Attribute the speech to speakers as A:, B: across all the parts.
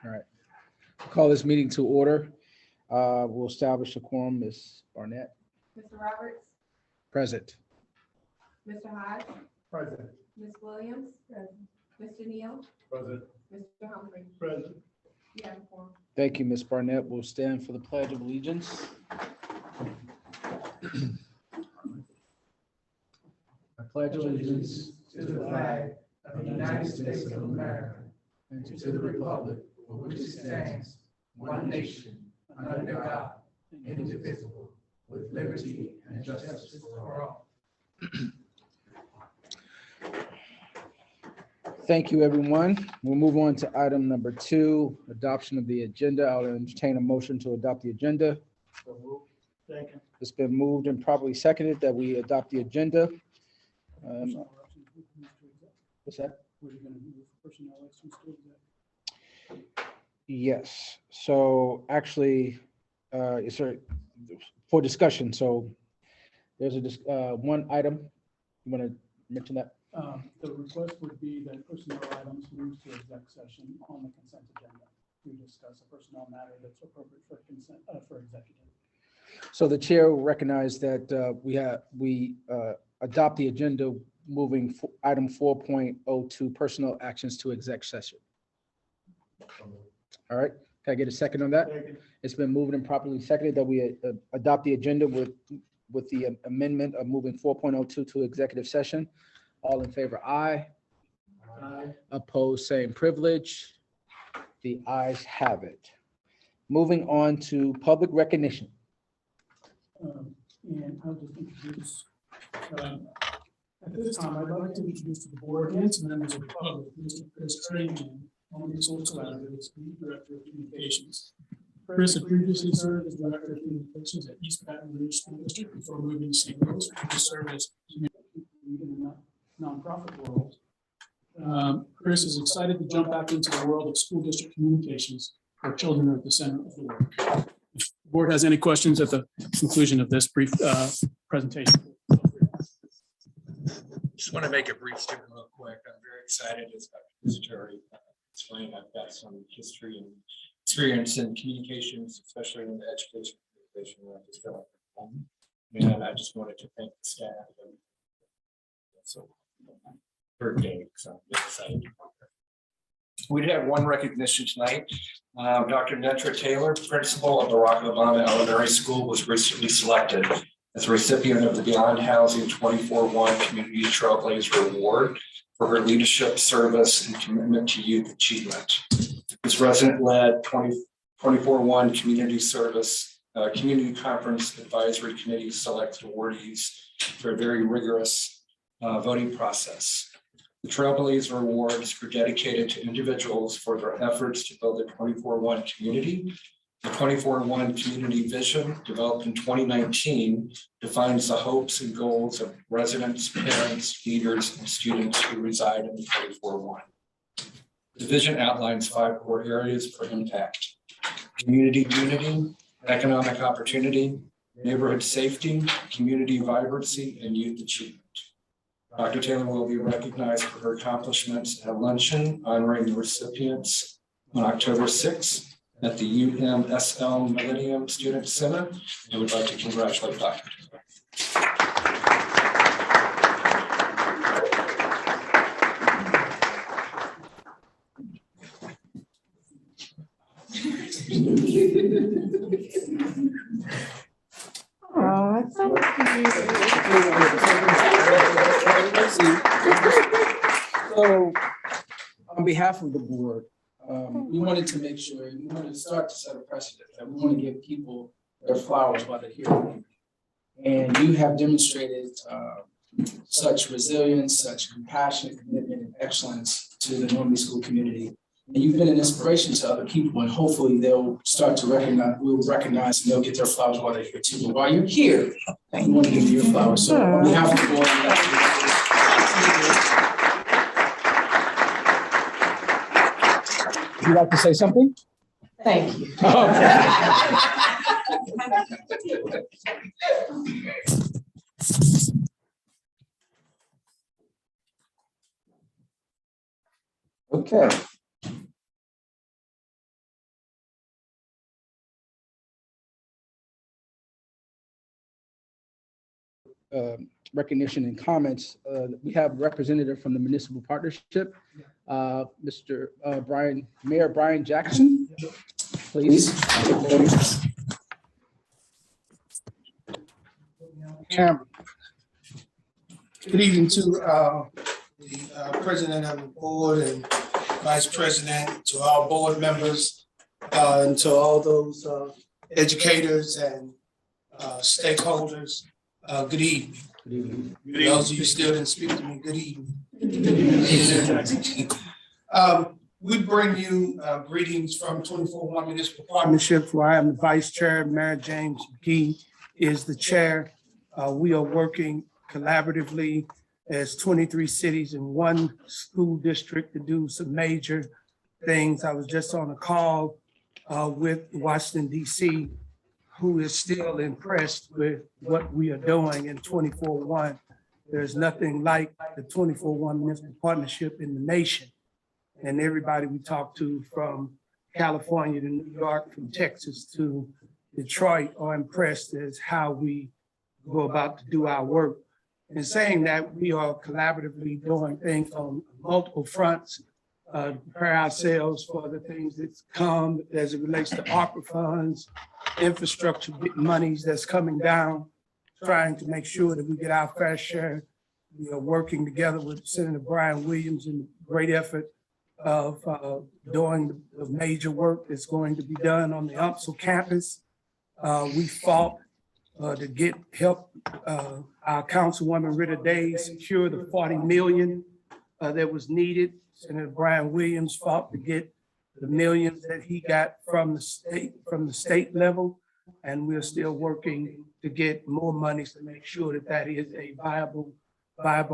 A: All right. Call this meeting to order. We'll establish a quorum. Ms. Barnett.
B: Mr. Roberts.
A: Present.
B: Mr. Hodge.
C: Present.
B: Ms. Williams. Present. Mr. Neal.
C: Present.
B: Mr. Humphrey.
C: Present.
B: You have a quorum.
A: Thank you, Ms. Barnett. We'll stand for the Pledge of Allegiance. I pledge allegiance
C: To the flag of the United States of America and to the republic for which it stands, one nation, under God, indivisible, with liberty and justice for all.
A: Thank you, everyone. We'll move on to item number 2, adoption of the agenda. I'll entertain a motion to adopt the agenda.
C: Second.
A: It's been moved and properly seconded that we adopt the agenda. What's that? Yes, so actually, it's for discussion, so there's one item, you want to mention that?
D: The request would be that personnel items move to exec session on the consent agenda to discuss a personnel matter that's appropriate for consent, for executive.
A: So the chair will recognize that we adopt the agenda moving item 4.02 personnel actions to exec session. All right, can I get a second on that?
C: Second.
A: It's been moved and properly seconded that we adopt the agenda with the amendment of moving 4.02 to executive session. All in favor, aye.
C: Aye.
A: Opposed, same privilege. The ayes have it. Moving on to public recognition.
D: And I'll just introduce, at this time, I'd like to introduce to the board and to members of the public, Mr. Chris Trainman, Elementary School Collaboratives, Lead Director of Communications. Chris had previously served as Director of Communications at East Baton Rouge School District before moving to St. Louis, where he served as in the nonprofit world. Chris is excited to jump back into the world of school district communications, where children are at the center of the work. If the board has any questions at the conclusion of this brief presentation.
E: Just want to make a brief statement real quick. I'm very excited, as Dr. Terry explained. I've got some history and experience in communications, especially in the education communication where I just feel like I'm home. And I just wanted to thank the staff. And so, third day, so I'm very excited. We did have one recognition tonight. Dr. Netra Taylor, principal of Barack Obama Elementary School, was recently selected as a recipient of the Beyond Housing 24-1 Community Trailblazer Award for her leadership, service, and commitment to youth achievement. This resident-led 24-1 community service, community conference advisory committee selected awardees for a very rigorous voting process. The Trailblazer Awards are dedicated to individuals for their efforts to build a 24-1 community. The 24-1 community vision, developed in 2019, defines the hopes and goals of residents, parents, leaders, and students who reside in the 24-1. The vision outlines 5 core areas for impact: community unity, economic opportunity, neighborhood safety, community vibrancy, and youth achievement. Dr. Taylor will be recognized for her accomplishments at a luncheon honoring the recipients on October 6th at the UMSL Millennium Student Center. I would like to congratulate Dr. Taylor.
A: So, on behalf of the board, we wanted to make sure, we wanted to start to set a precedent that we want to give people their flowers while they're here. And you have demonstrated such resilience, such compassion, commitment, and excellence to the Normandy School community. And you've been an inspiration to other people, and hopefully they'll start to recognize, we'll recognize, and they'll get their flowers while they're here too. But while you're here, we want to give you your flowers. So on behalf of the board, would you like to say something?
B: Thank you.
A: Okay. recognition and comments, we have a representative from the municipal partnership, Mayor Brian Jackson. Please.
C: Camera. Good evening to the president of the board and vice president, to all board members, and to all those educators and stakeholders. Good evening. Those of you still didn't speak to me, good evening. We bring you greetings from 24-1 Municipal Partnership, where I am the vice chair. Mayor James McGee is the chair. We are working collaboratively as 23 cities in one school district to do some major things. I was just on a call with Washington, D.C., who is still impressed with what we are doing in 24-1. There's nothing like the 24-1 Municipal Partnership in the nation. And everybody we talk to, from California to New York, from Texas to Detroit, are impressed as how we go about to do our work. In saying that, we are collaboratively doing things on multiple fronts, to prepare ourselves for the things that come as it relates to ARPA funds, infrastructure monies that's coming down, trying to make sure that we get our fair share. We are working together with Senator Brian Williams in a great effort of doing the major work that's going to be done on the UMSL campus. We fought to get help our Councilwoman Rita Day secure the 40 million that was needed. Senator Brian Williams fought to get the millions that he got from the state level, and we're still working to get more monies to make sure that that is a viable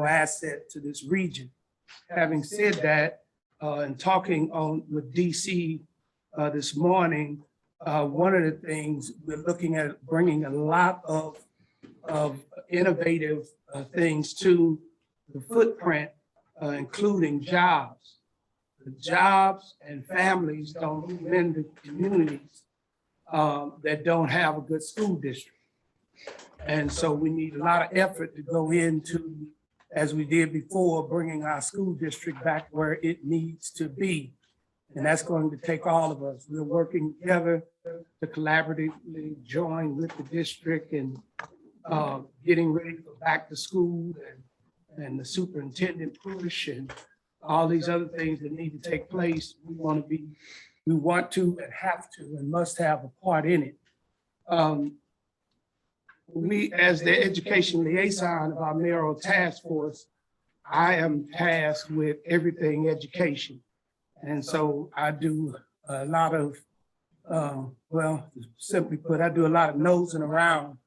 C: asset to this region. Having said that, and talking with DC this morning, one of the things we're looking at bringing a lot of innovative things to the footprint, including jobs. The jobs and families don't move into communities that don't have a good school district. And so we need a lot of effort to go into, as we did before, bringing our school district back where it needs to be. And that's going to take all of us. We're working together to collaboratively join with the district and getting ready for back to school and the superintendent push and all these other things that need to take place. We want to and have to and must have a part in it. We, as the education liaison of our mayoral task force, I am tasked with everything education. And so I do a lot of, well, simply put, I do a lot of nosing around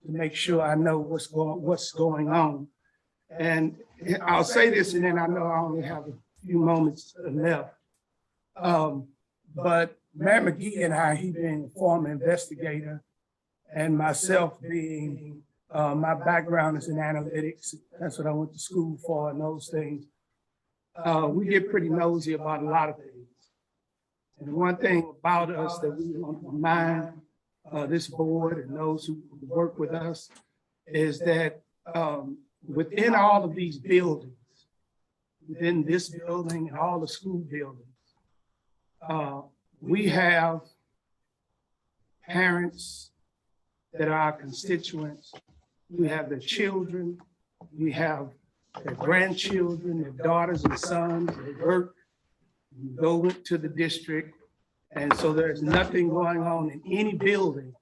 C: to make sure I know what's going on. And I'll say this, and then I know I only have a few moments left. But Mayor McGee and I, he being a former investigator, and myself being, my background is in analytics. That's what I went to school for and those things. We get pretty nosy about a lot of things. And one thing about us that we want to remind this board and those who work with us is that within all of these buildings, within this building and all the school buildings, we have parents that are our constituents. We have their children, we have their grandchildren, their daughters and sons, they work, go to the district. And so there's nothing going on in any building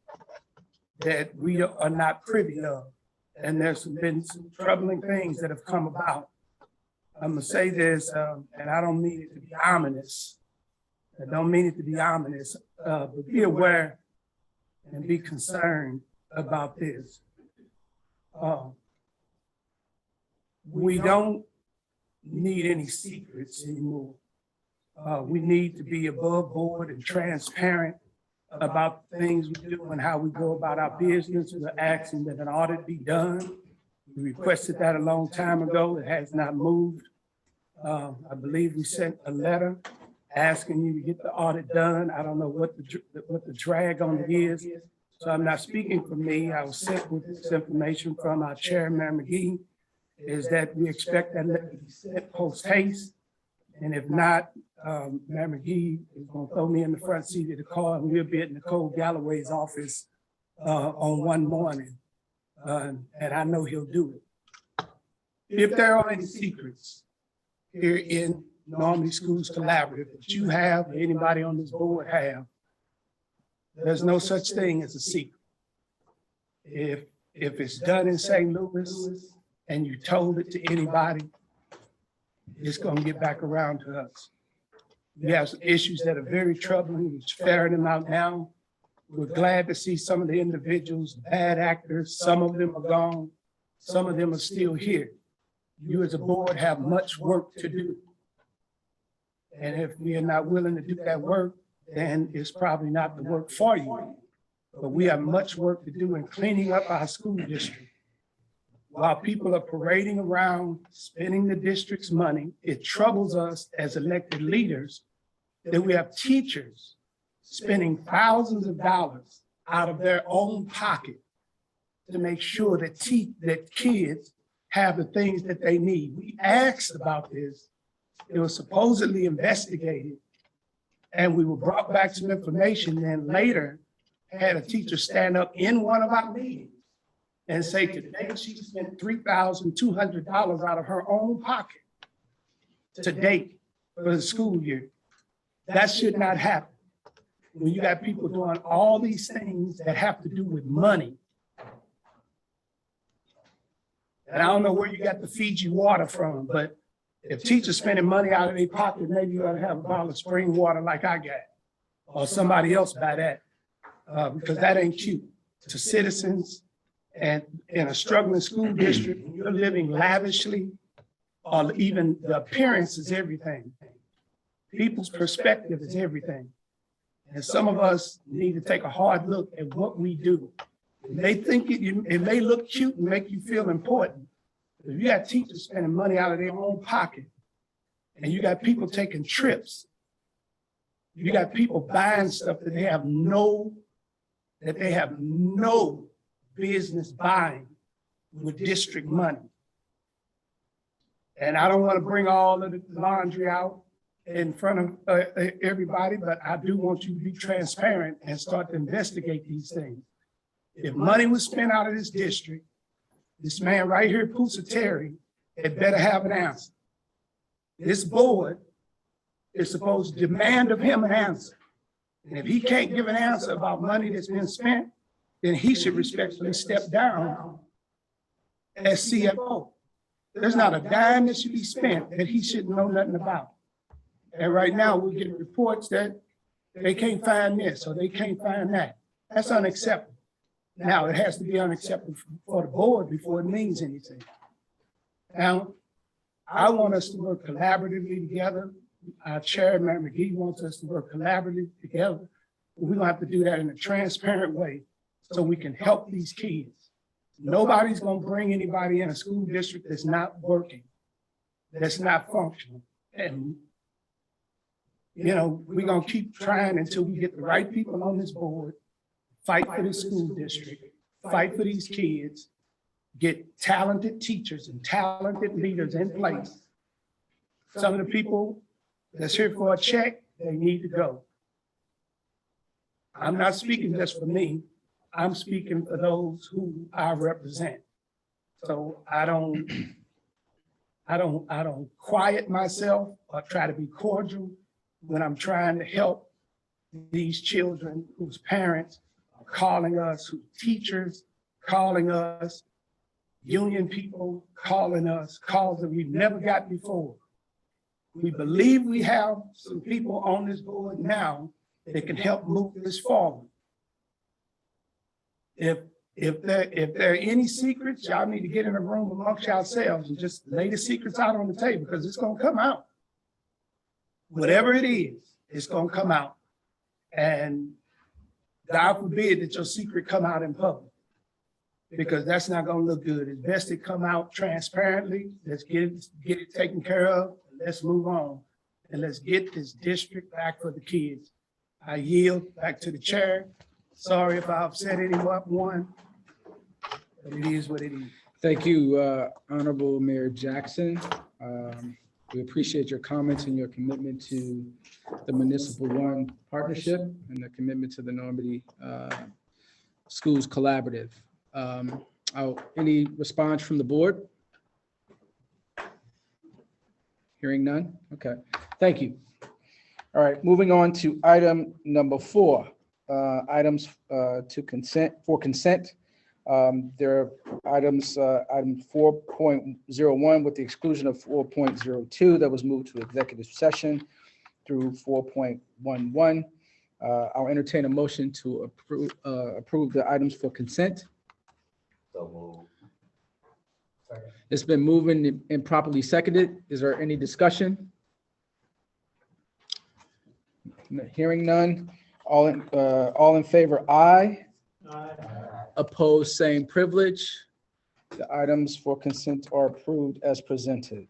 C: that we are not privy of. And there's been some troubling things that have come about. I'm gonna say this, and I don't mean it to be ominous. I don't mean it to be ominous, but be aware and be concerned about this. We don't need any secrets anymore. We need to be above board and transparent about the things we do and how we go about our business. We're asking that an audit be done. We requested that a long time ago. It has not moved. I believe we sent a letter asking you to get the audit done. I don't know what the drag on it is.
D: So I'm not speaking for me. I was sent with this information from our chair, Mayor McGee, is that we expect that letter to be sent post haste. And if not, Mayor McGee is gonna throw me in the front seat of the car and we'll be at Nicole Galloway's office on one morning. And I know he'll do it. If there are any secrets here in Normandy Schools Collaborative that you have, or anybody on this board have, there's no such thing as a secret. If it's done in St. Louis and you told it to anybody, it's gonna get back around to us. We have some issues that are very troubling. We're ferreting them out now. We're glad to see some of the individuals, bad actors, some of them are gone, some of them are still here. You as a board have much work to do. And if we are not willing to do that work, then it's probably not the work for you. But we have much work to do in cleaning up our school district. While people are parading around, spending the district's money, it troubles us as elected leaders that we have teachers spending thousands of dollars out of their own pocket to make sure that kids have the things that they need. We asked about this. It was supposedly investigated, and we were brought back some information, and later had a teacher stand up in one of our meetings and say today she spent $3,200 out of her own pocket to date for the school year. That should not happen. When you got people doing all these things that have to do with money. And I don't know where you got the Fiji water from, but if teachers spending money out of their pocket, maybe you ought to have a bottle of spring water like I got, or somebody else buy that, because that ain't cute to citizens. And in a struggling school district, when you're living lavishly, or even the appearance is everything. People's perspective is everything. And some of us need to take a hard look at what we do. They think it may look cute and make you feel important. If you got teachers spending money out of their own pocket, and you got people taking trips, you got people buying stuff that they have no business buying with district money. And I don't want to bring all of the laundry out in front of everybody, but I do want you to be transparent and start to investigate these things. If money was spent out of this district, this man right here, Pusa Terry, had better have an answer. This board is supposed to demand of him an answer. And if he can't give an answer about money that's been spent, then he should respectfully step down as CFO. There's not a dime that should be spent that he shouldn't know nothing about. And right now, we're getting reports that they can't find this or they can't find that. That's unacceptable. Now, it has to be unacceptable for the board before it means anything. Now, I want us to work collaboratively together. Our chairman, McGee, wants us to work collaboratively together. We're gonna have to do that in a transparent way so we can help these kids. Nobody's gonna bring anybody in a school district that's not working, that's not functional. And you know, we're gonna keep trying until we get the right people on this board, fight for the school district, fight for these kids, get talented teachers and talented leaders in place. Some of the people that's here for a check, they need to go. I'm not speaking just for me. I'm speaking for those who I represent. So I don't quiet myself or try to be cordial when I'm trying to help these children whose parents are calling us, whose teachers calling us, union people calling us, calls that we've never got before. We believe we have some people on this board now that can help move this forward. If there are any secrets, y'all need to get in a room amongst yourselves and just lay the secrets out on the table, because it's gonna come out. Whatever it is, it's gonna come out. And God forbid that your secret come out in public, because that's not gonna look good. It's best to come out transparently. Let's get it taken care of. Let's move on. And let's get this district back for the kids. I yield back to the chair.
C: Sorry if I upset anyone. But it is what it is.
A: Thank you, Honorable Mayor Jackson. We appreciate your comments and your commitment to the Municipal One partnership and the commitment to the Normandy Schools Collaborative. Any response from the board? Hearing none? Okay, thank you. All right, moving on to item number 4, items to consent, for consent. There are items, item 4.01 with the exclusion of 4.02 that was moved to executive session through 4.11. I'll entertain a motion to approve the items for consent.
F: So moved.
A: It's been moving and properly seconded. Is there any discussion? Hearing none. All in favor, aye. Opposed, same privilege. The items for consent are approved as presented.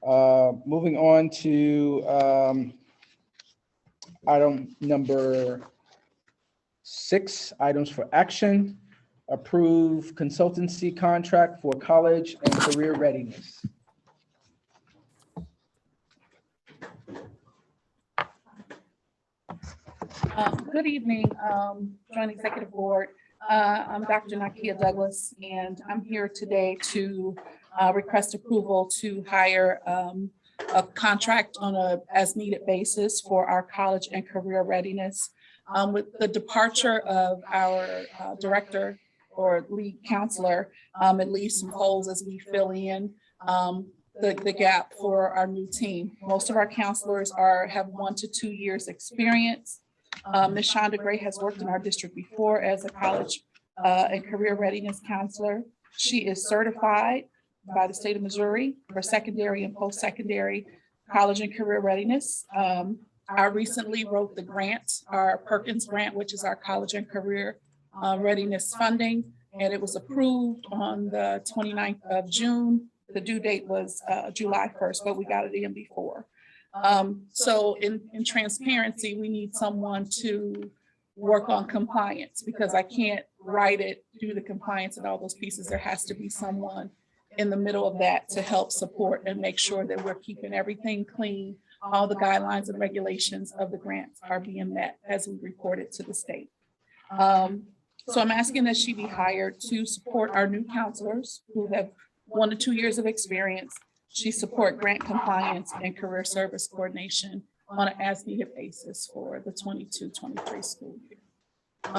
A: Moving on to item number 6, items for action. Approve consultancy contract for college and career readiness.
G: Good evening, Joint Executive Board. I'm Dr. Nakia Douglas, and I'm here today to request approval to hire a contract on a as-needed basis for our college and career readiness. With the departure of our director or lead counselor, it leaves some holes as we fill in the gap for our new team. Most of our counselors have 1 to 2 years experience. Ms. Shonda Gray has worked in our district before as a college and career readiness counselor. She is certified by the state of Missouri for secondary and post-secondary college and career readiness. I recently wrote the grant, our Perkins Grant, which is our college and career readiness funding, and it was approved on the 29th of June. The due date was July 1st, but we got it in before. So in transparency, we need someone to work on compliance because I can't write it, do the compliance and all those pieces. There has to be someone in the middle of that to help support and make sure that we're keeping everything clean. All the guidelines and regulations of the grants are being met as we report it to the state. So I'm asking that she be hired to support our new counselors who have 1 to 2 years of experience. She support grant compliance and career service coordination on an as-needed basis for the 22-23 school year.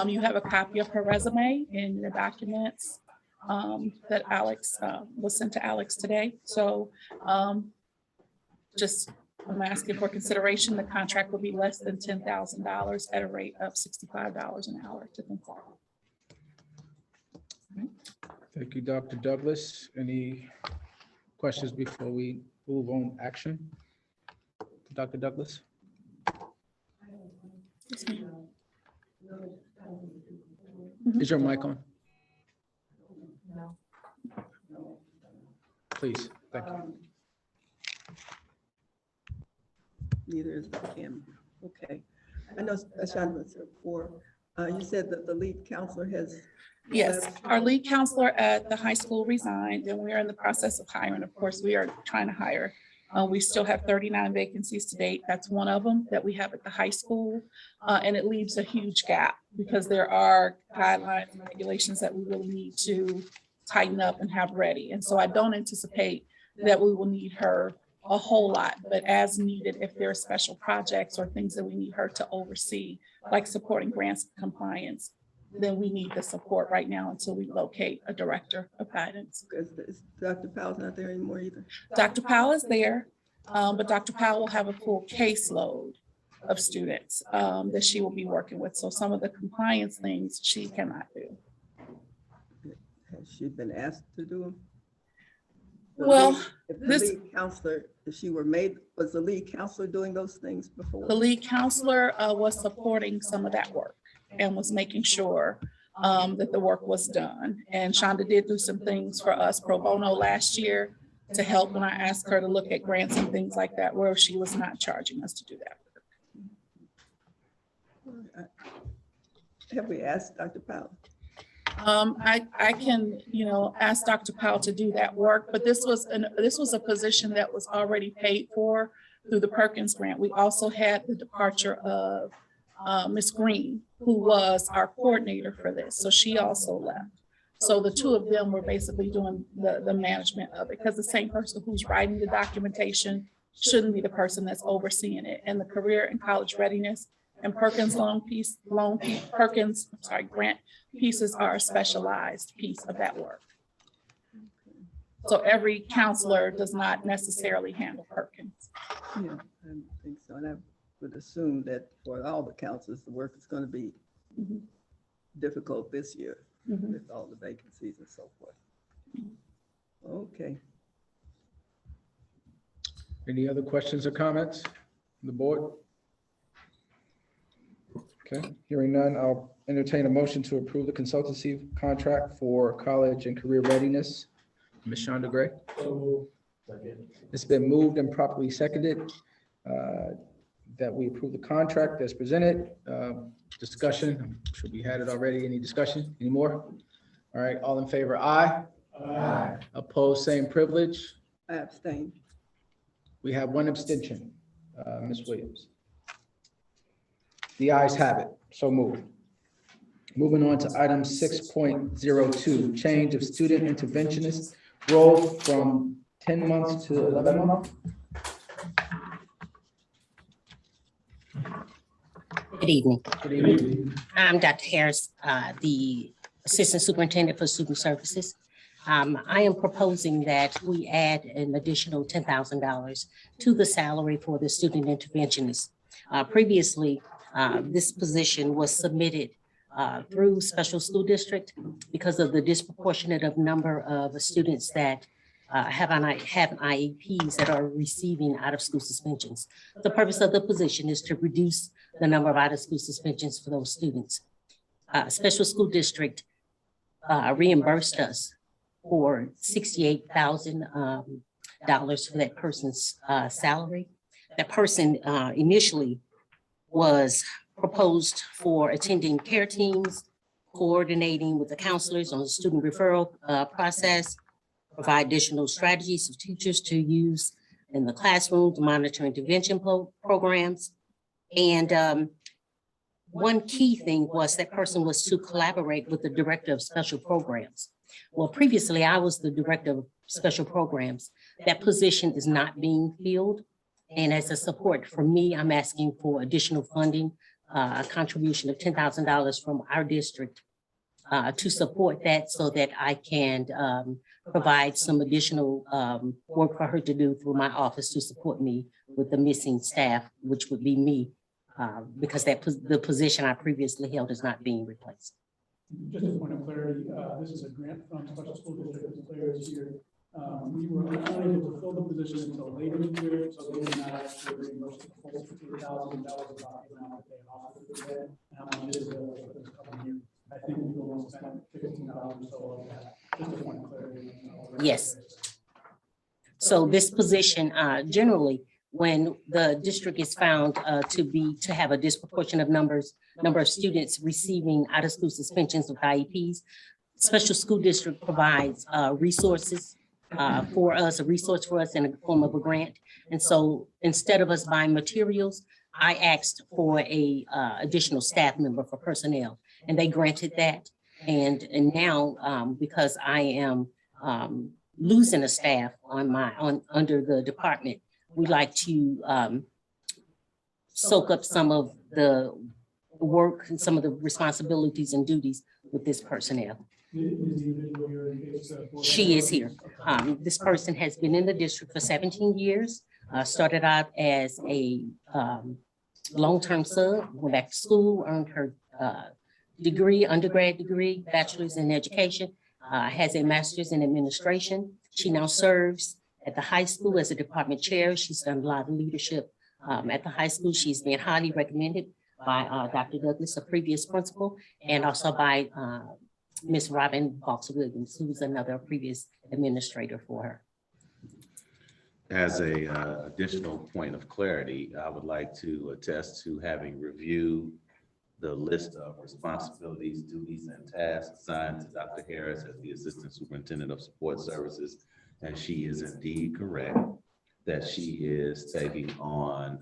G: You have a copy of her resume in your documents that Alex was sent to Alex today. So just I'm asking for consideration. The contract will be less than $10,000 at a rate of $65 an hour to consult.
A: Thank you, Dr. Douglas. Any questions before we move on action? Dr. Douglas? Is your mic on?
B: No.
A: Please, thank you.
H: Neither is Kim. Okay. I know Shonda was here before. You said that the lead counselor has.
G: Yes, our lead counselor at the high school resigned, and we are in the process of hiring. Of course, we are trying to hire. We still have 39 vacancies to date. That's one of them that we have at the high school. And it leaves a huge gap because there are guidelines and regulations that we really need to tighten up and have ready. And so I don't anticipate that we will need her a whole lot, but as needed, if there are special projects or things that we need her to oversee, like supporting grants compliance, then we need the support right now until we locate a director of guidance.
H: Because Dr. Powell's not there anymore either.
G: Dr. Powell is there, but Dr. Powell will have a full caseload of students that she will be working with. So some of the compliance things she cannot do.
H: Has she been asked to do them?
G: Well,
H: If the
G: this-
H: lead counselor, if she were made, was the lead counselor doing those things before?
G: The lead counselor was supporting some of that work and was making sure that the work was done. And Shonda did do some things for us pro bono last year to help when I asked her to look at grants and things like that, where she was not charging us to do that.
H: Have we asked Dr. Powell?
G: I can, ask Dr. Powell to do that work, but this was a position that was already paid for through the Perkins Grant. We also had the departure of Ms. Green, who was our coordinator for this, so she also left. So the two of them were basically doing the management of it, because the same person who's writing the documentation shouldn't be the person that's overseeing it. And the career and college readiness and Perkins grant pieces are a specialized piece of that work. So every counselor does not necessarily handle Perkins.
H: Yeah, I think so. And I would assume that for all the counselors, the work is going to be difficult this year with all the vacancies and so forth. Okay.
A: Any other questions or comments from the board? Okay, hearing none, I'll entertain a motion to approve the consultancy contract for college and career readiness. Ms. Shonda Gray. It's been moved and properly seconded that we approve the contract as presented. Discussion, I'm sure we had it already. Any discussion? Any more? All right, all in favor, aye. Aye. Opposed, same privilege.
H: I abstain.
A: We have one abstention, Ms. Williams. The ayes have it, so moved. Moving on to item 6.02, change of student interventionist role from 10 months to 11 months.
I: Good evening.
A: Good evening.
I: I'm Dr. Harris, the Assistant Superintendent for Student Services. I am proposing that we add an additional $10,000 to the salary for the student interventionist. Previously, this position was submitted through special school district because of the disproportionate of number of students that have IEPs that are receiving out-of-school suspensions. The purpose of the position is to reduce the number of out-of-school suspensions for those students. Special school district reimbursed us for $68,000 for that person's salary. That person initially was proposed for attending care teams, coordinating with the counselors on the student referral process, provide additional strategies for teachers to use in the classroom to monitor intervention programs. And one key thing was that person was to collaborate with the director of special programs. Well, previously I was the director of special programs. That position is not being filled. And as a support for me, I'm asking for additional funding, a contribution of $10,000 from our district to support that so that I can provide some additional work for her to do through my office to support me with the missing staff, which would be me, because the position I previously held is not being replaced.
D: Just a point of clarity, this is a grant from special school district employers here. We were unable to fill the position until later in the year, so they did not actually reimburse the full $50,000. That was about the amount that they offered for that, and how much is available for this coming year. I think we will spend $15 or so of that. Just a point of clarity.
I: Yes. So this position, generally, when the district is found to have a disproportionate number of students receiving out-of-school suspensions with IEPs, special school district provides resources for us, a resource for us in the form of a grant. And so instead of us buying materials, I asked for a additional staff member for personnel, and they granted that. And now, because I am losing a staff under the department, we like to soak up some of the work and some of the responsibilities and duties with this personnel. She is here. This person has been in the district for 17 years, started out as a long-term sub, went back to school, earned her degree, undergrad degree, bachelor's in education, has a master's in administration. She now serves at the high school as a department chair. She's done a lot of leadership at the high school. She's been highly recommended by Dr. Douglas, a previous principal, and also by Ms. Robin Box-Williams, who's another previous administrator for her.
F: As a additional point of clarity, I would like to attest to having reviewed the list of responsibilities, duties, and tasks assigned to Dr. Harris as the Assistant Superintendent of Support Services. And she is indeed correct that she is taking on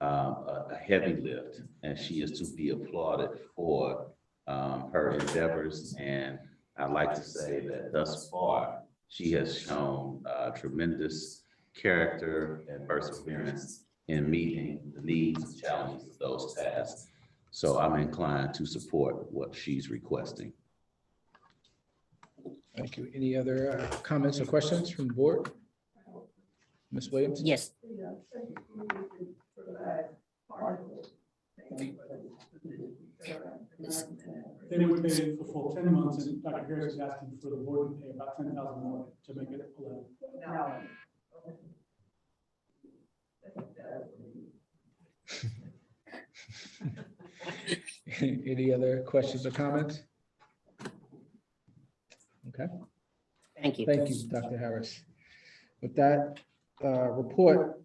F: a heavy lift, and she is to be applauded for her endeavors. And I'd like to say that thus far, she has shown tremendous character and perseverance in meeting the needs and challenges of those tasks. So I'm inclined to support what she's requesting.
A: Thank you. Any other comments or questions from the board? Ms. Williams?
I: Yes,
D: They would pay for full 10 months, and Dr. Harris is asking for the board to pay about 10,000 more to make it 11.
A: Any other questions or comments? Okay,
I: thank you.
A: thank you, Dr. Harris. With that report,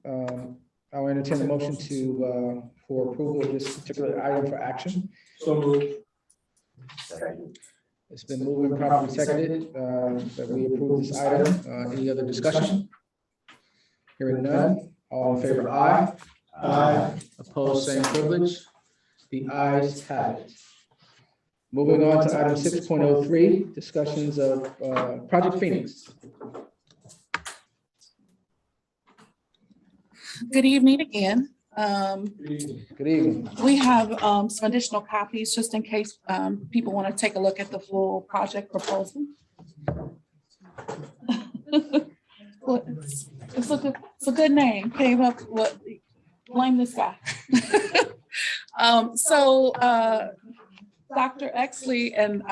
A: I'll entertain a motion to, for approval of this particular item for action.
D: So moved.
A: It's been moved and properly seconded that we approve this item. Any other discussion? Hearing none, all in favor, aye.
D: Aye.
A: Opposed, same privilege. The ayes have it. Moving on to item 6.03, discussions of Project Phoenix.
G: Good evening again.
A: Good evening.
G: We have some additional copies just in case people want to take a look at the full project proposal. Well, it's a good name. Came up, what, blame this guy. Dr. Exley and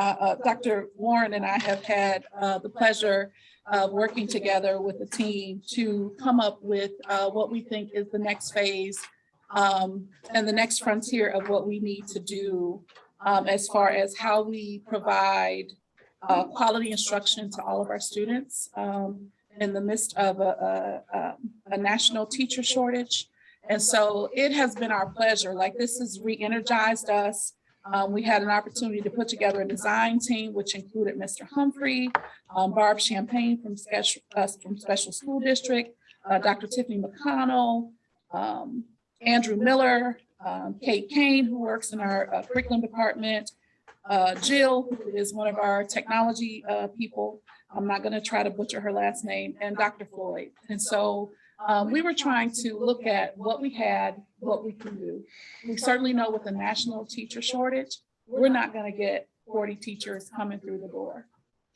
G: Dr. Warren and I have had the pleasure of working together with the team to come up with what we think is the next phase and the next frontier of what we need to do as far as how we provide quality instruction to all of our students in the midst of a national teacher shortage. And so it has been our pleasure, like this has re-energized us. We had an opportunity to put together a design team, which included Mr. Humphrey, Barb Champagne from Special School District, Dr. Tiffany McConnell, Andrew Miller, Kate Kane, who works in our curriculum department, Jill, who is one of our technology people. I'm not going to try to butcher her last name, and Dr. Floyd. And so we were trying to look at what we had, what we can do. We certainly know with the national teacher shortage, we're not going to get 40 teachers coming through the door.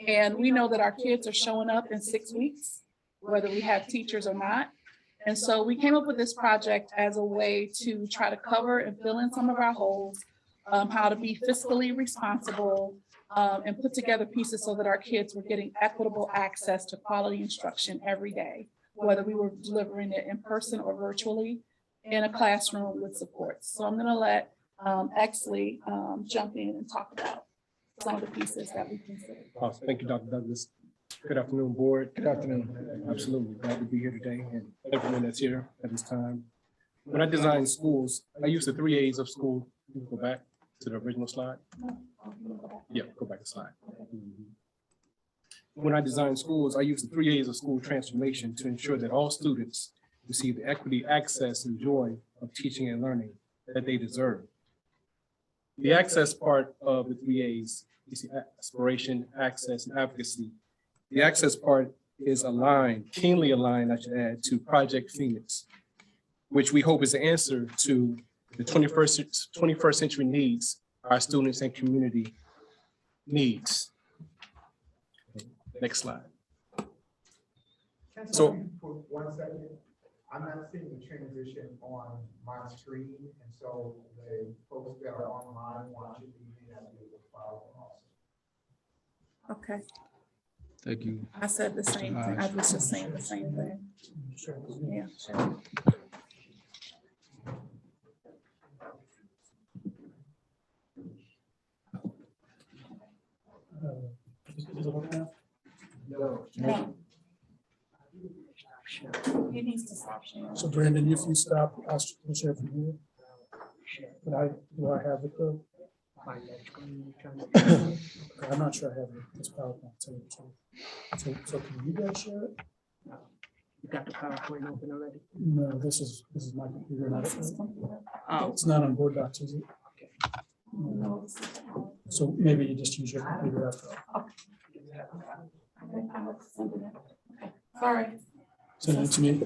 G: And we know that our kids are showing up in 6 weeks, whether we have teachers or not. And so we came up with this project as a way to try to cover and fill in some of our holes, how to be fiscally responsible, and put together pieces so that our kids were getting equitable access to quality instruction every day, whether we were delivering it in person or virtually in a classroom with supports. So I'm going to let Exley jump in and talk about some of the pieces that we consider.
J: Awesome. Thank you, Dr. Douglas. Good afternoon, board.
A: Good afternoon.
J: Absolutely glad to be here today and everyone that's here at this time. When I designed schools, I used the 3 A's of school. You can go back to the original slide. Yeah, go back a slide. When I designed schools, I used the 3 A's of school transformation to ensure that all students receive the equity, access, and joy of teaching and learning that they deserve. The access part of the 3 A's, you see aspiration, access, and advocacy. The access part is aligned, keenly aligned, I should add, to Project Phoenix, which we hope is the answer to the 21st century needs our students and community needs. Next slide. So,
C: for 1 second, I'm not seeing the transition on my screen, and so the folks that are online watching may not be able to follow also.
G: Okay,
A: Thank you.
G: I said the same thing. I was just saying the same thing. Yeah, sure. No. He needs to stop sharing.
D: So Brandon, if you stop, I'll share from here. But do I have it though? I'm not sure I have this PowerPoint. So can you guys share it?
B: You got the PowerPoint open already?
D: No, this is my computer.
B: Oh.
D: It's not on board docs, is it? No. So maybe you just use your computer after all.
G: Sorry.
D: Send it to me.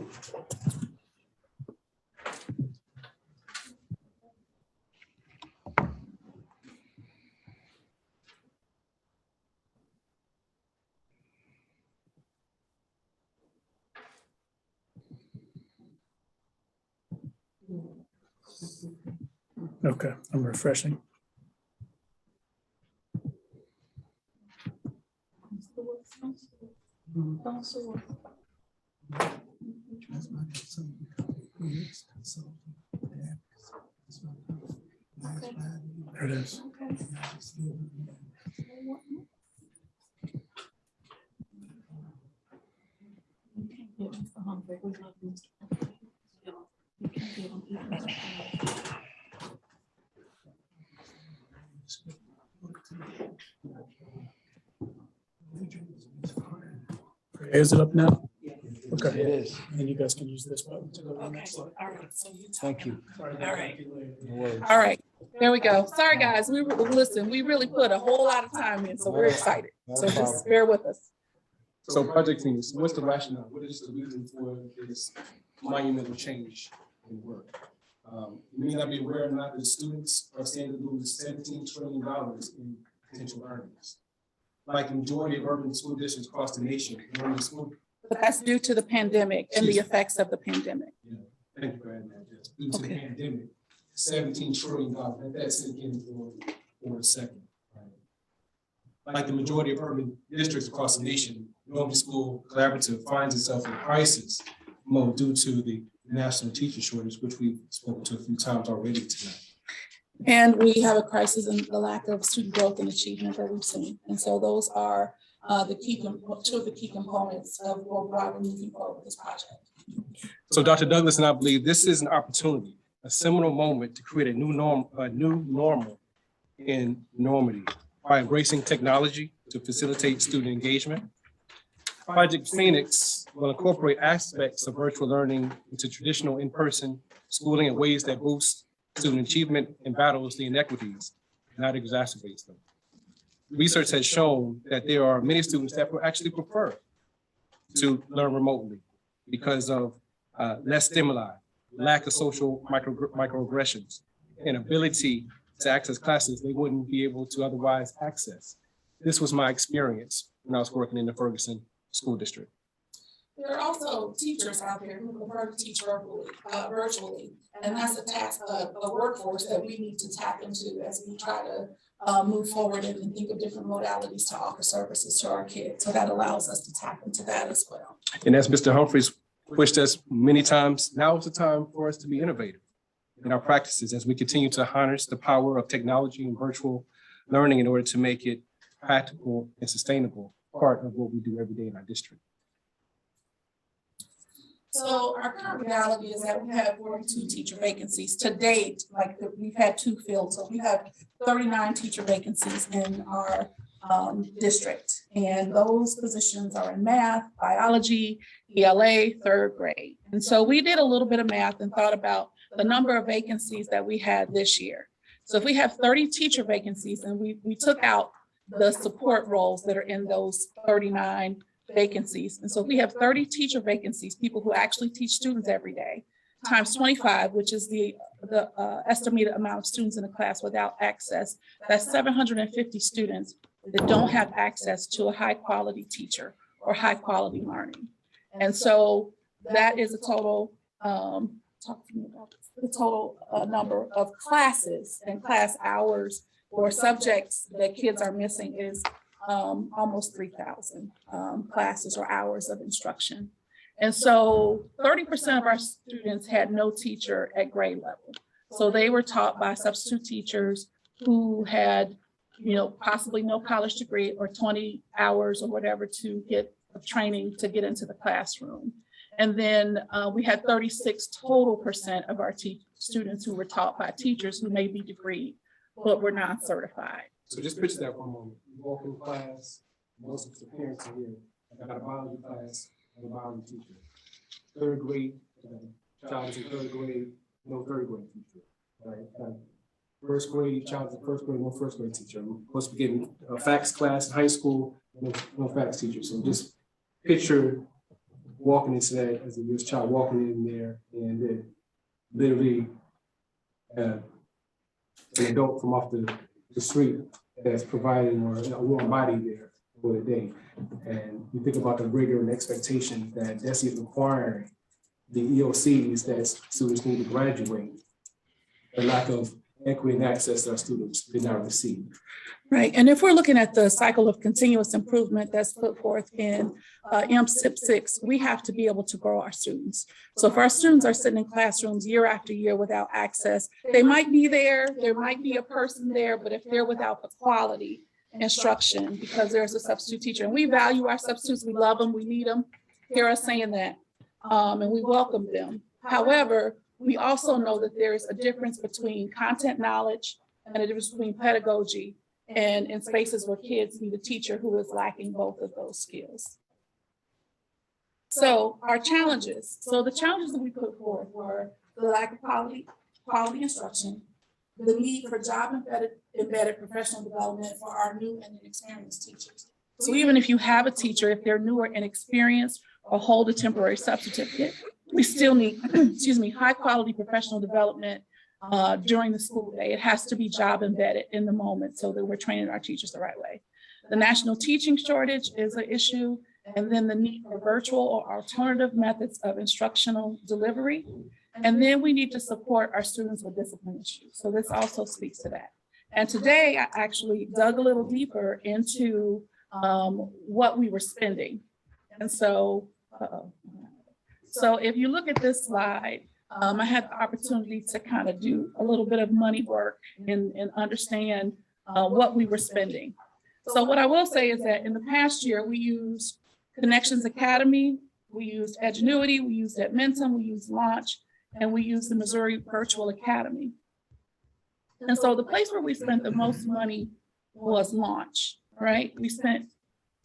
D: Okay, I'm refreshing. There it is. Is it up now? Okay.
C: It is.
D: And you guys can use this button to go to the next slide.
G: All right.
C: Thank you.
G: All right.
C: No worries.
G: All right, there we go. Sorry, guys. We really put a whole lot of time in, so we're excited. So just bear with us.
J: So project teams, what's the rationale? What is the reason for this monumental change in work? You may not be aware or not that students are standing to lose $17 trillion in potential earnings. Like the majority of urban school districts across the nation, urban school.
G: But that's due to the pandemic and the effects of the pandemic.
J: Yeah, thank you for adding that. Yes. Due to the
G: Okay.
J: pandemic, $17 trillion, let that sink in for a second. Right? Like the majority of urban districts across the nation, Norman School Collaborative finds itself in crisis mode due to the national teacher shortage, which we've spoken to a few times already tonight.
G: And we have a crisis in the lack of student growth and achievement that we've seen. And so those are two of the key components of what we're moving forward with this project.
J: So Dr. Douglas and I believe this is an opportunity, a seminal moment to create a new normal in Normandy by embracing technology to facilitate student engagement. Project Phoenix will incorporate aspects of virtual learning into traditional in-person schooling in ways that boost student achievement and battles the inequities, not exacerbates them. Research has shown that there are many students that will actually prefer to learn remotely because of less stimuli, lack of social microaggressions, and ability to access classes they wouldn't be able to otherwise access. This was my experience when I was working in the Ferguson School District.
G: There are also teachers out there who prefer to teach virtually, and that's a task of a workforce that we need to tap into as we try to move forward and think of different modalities to offer services to our kids. So that allows us to tap into that as well.
J: And as Mr. Humphreys pushed us many times, now is the time for us to be innovative in our practices as we continue to harness the power of technology and virtual learning in order to make it practical and sustainable part of what we do every day in our district.
G: So our current reality is that we have 42 teacher vacancies to date. Like we've had 2 filled, so we have 39 teacher vacancies in our district, and those positions are in math, biology, ELA, 3rd grade. And so we did a little bit of math and thought about the number of vacancies that we had this year. So if we have 30 teacher vacancies and we took out the support roles that are in those 39 vacancies. And so if we have 30 teacher vacancies, people who actually teach students every day, times 25, which is the estimated amount of students in a class without access, that's 750 students that don't have access to a high quality teacher or high quality learning. And so that is a total, talk to me about the total number of classes and class hours or subjects that kids are missing is almost 3,000 classes or hours of instruction. And so 30% of our students had no teacher at grade level. So they were taught by substitute teachers who had, possibly no college degree or 20 hours or whatever to get training to get into the classroom. And then we had 36% total of our students who were taught by teachers who may be degreed, but were not certified.
J: So just picture that for a moment. You walk in class, most of the parents are here. I got a biology class, and a biology teacher. Third grade, child is in third grade, no third grade teacher, right? First grade, child is in first grade, no first grade teacher. We're supposed to be getting a facts class in high school, no facts teacher. So just picture walking into that as a child walking in there and then literally an adult from off the street that's providing or a warm body there for the day. And you think about the rigor and expectation that that's even requiring the EOCs that students need to graduate, the lack of equity and access that our students did not receive.
G: Right, and if we're looking at the cycle of continuous improvement that's put forth in MSIP 6, we have to be able to grow our students. So if our students are sitting in classrooms year after year without access, they might be there might be a person there, but if they're without the quality instruction, because there's a substitute teacher, and we value our substitutes, we love them, we need them, hear us saying that, and we welcome them. However, we also know that there is a difference between content knowledge and a difference between pedagogy and in spaces where kids need a teacher who is lacking both of those skills. So our challenges. So the challenges that we put forth were the lack of quality instruction, the need for job-embedded professional development for our new and inexperienced teachers. So even if you have a teacher, if they're newer and inexperienced or hold a temporary sub certificate, we still need, high quality professional development during the school day. It has to be job embedded in the moment so that we're training our teachers the right way. The national teaching shortage is an issue, and then the need for virtual or alternative methods of instructional delivery. And then we need to support our students with discipline issues. So this also speaks to that. And today I actually dug a little deeper into what we were spending. And so, so if you look at this slide, I had the opportunity to kind of do a little bit of money work and understand what we were spending. So what I will say is that in the past year, we used Connections Academy, we used Edgenuity, we used Edmentum, we used Launch, and we used the Missouri Virtual Academy. And so the place where we spent the most money was Launch, right? We spent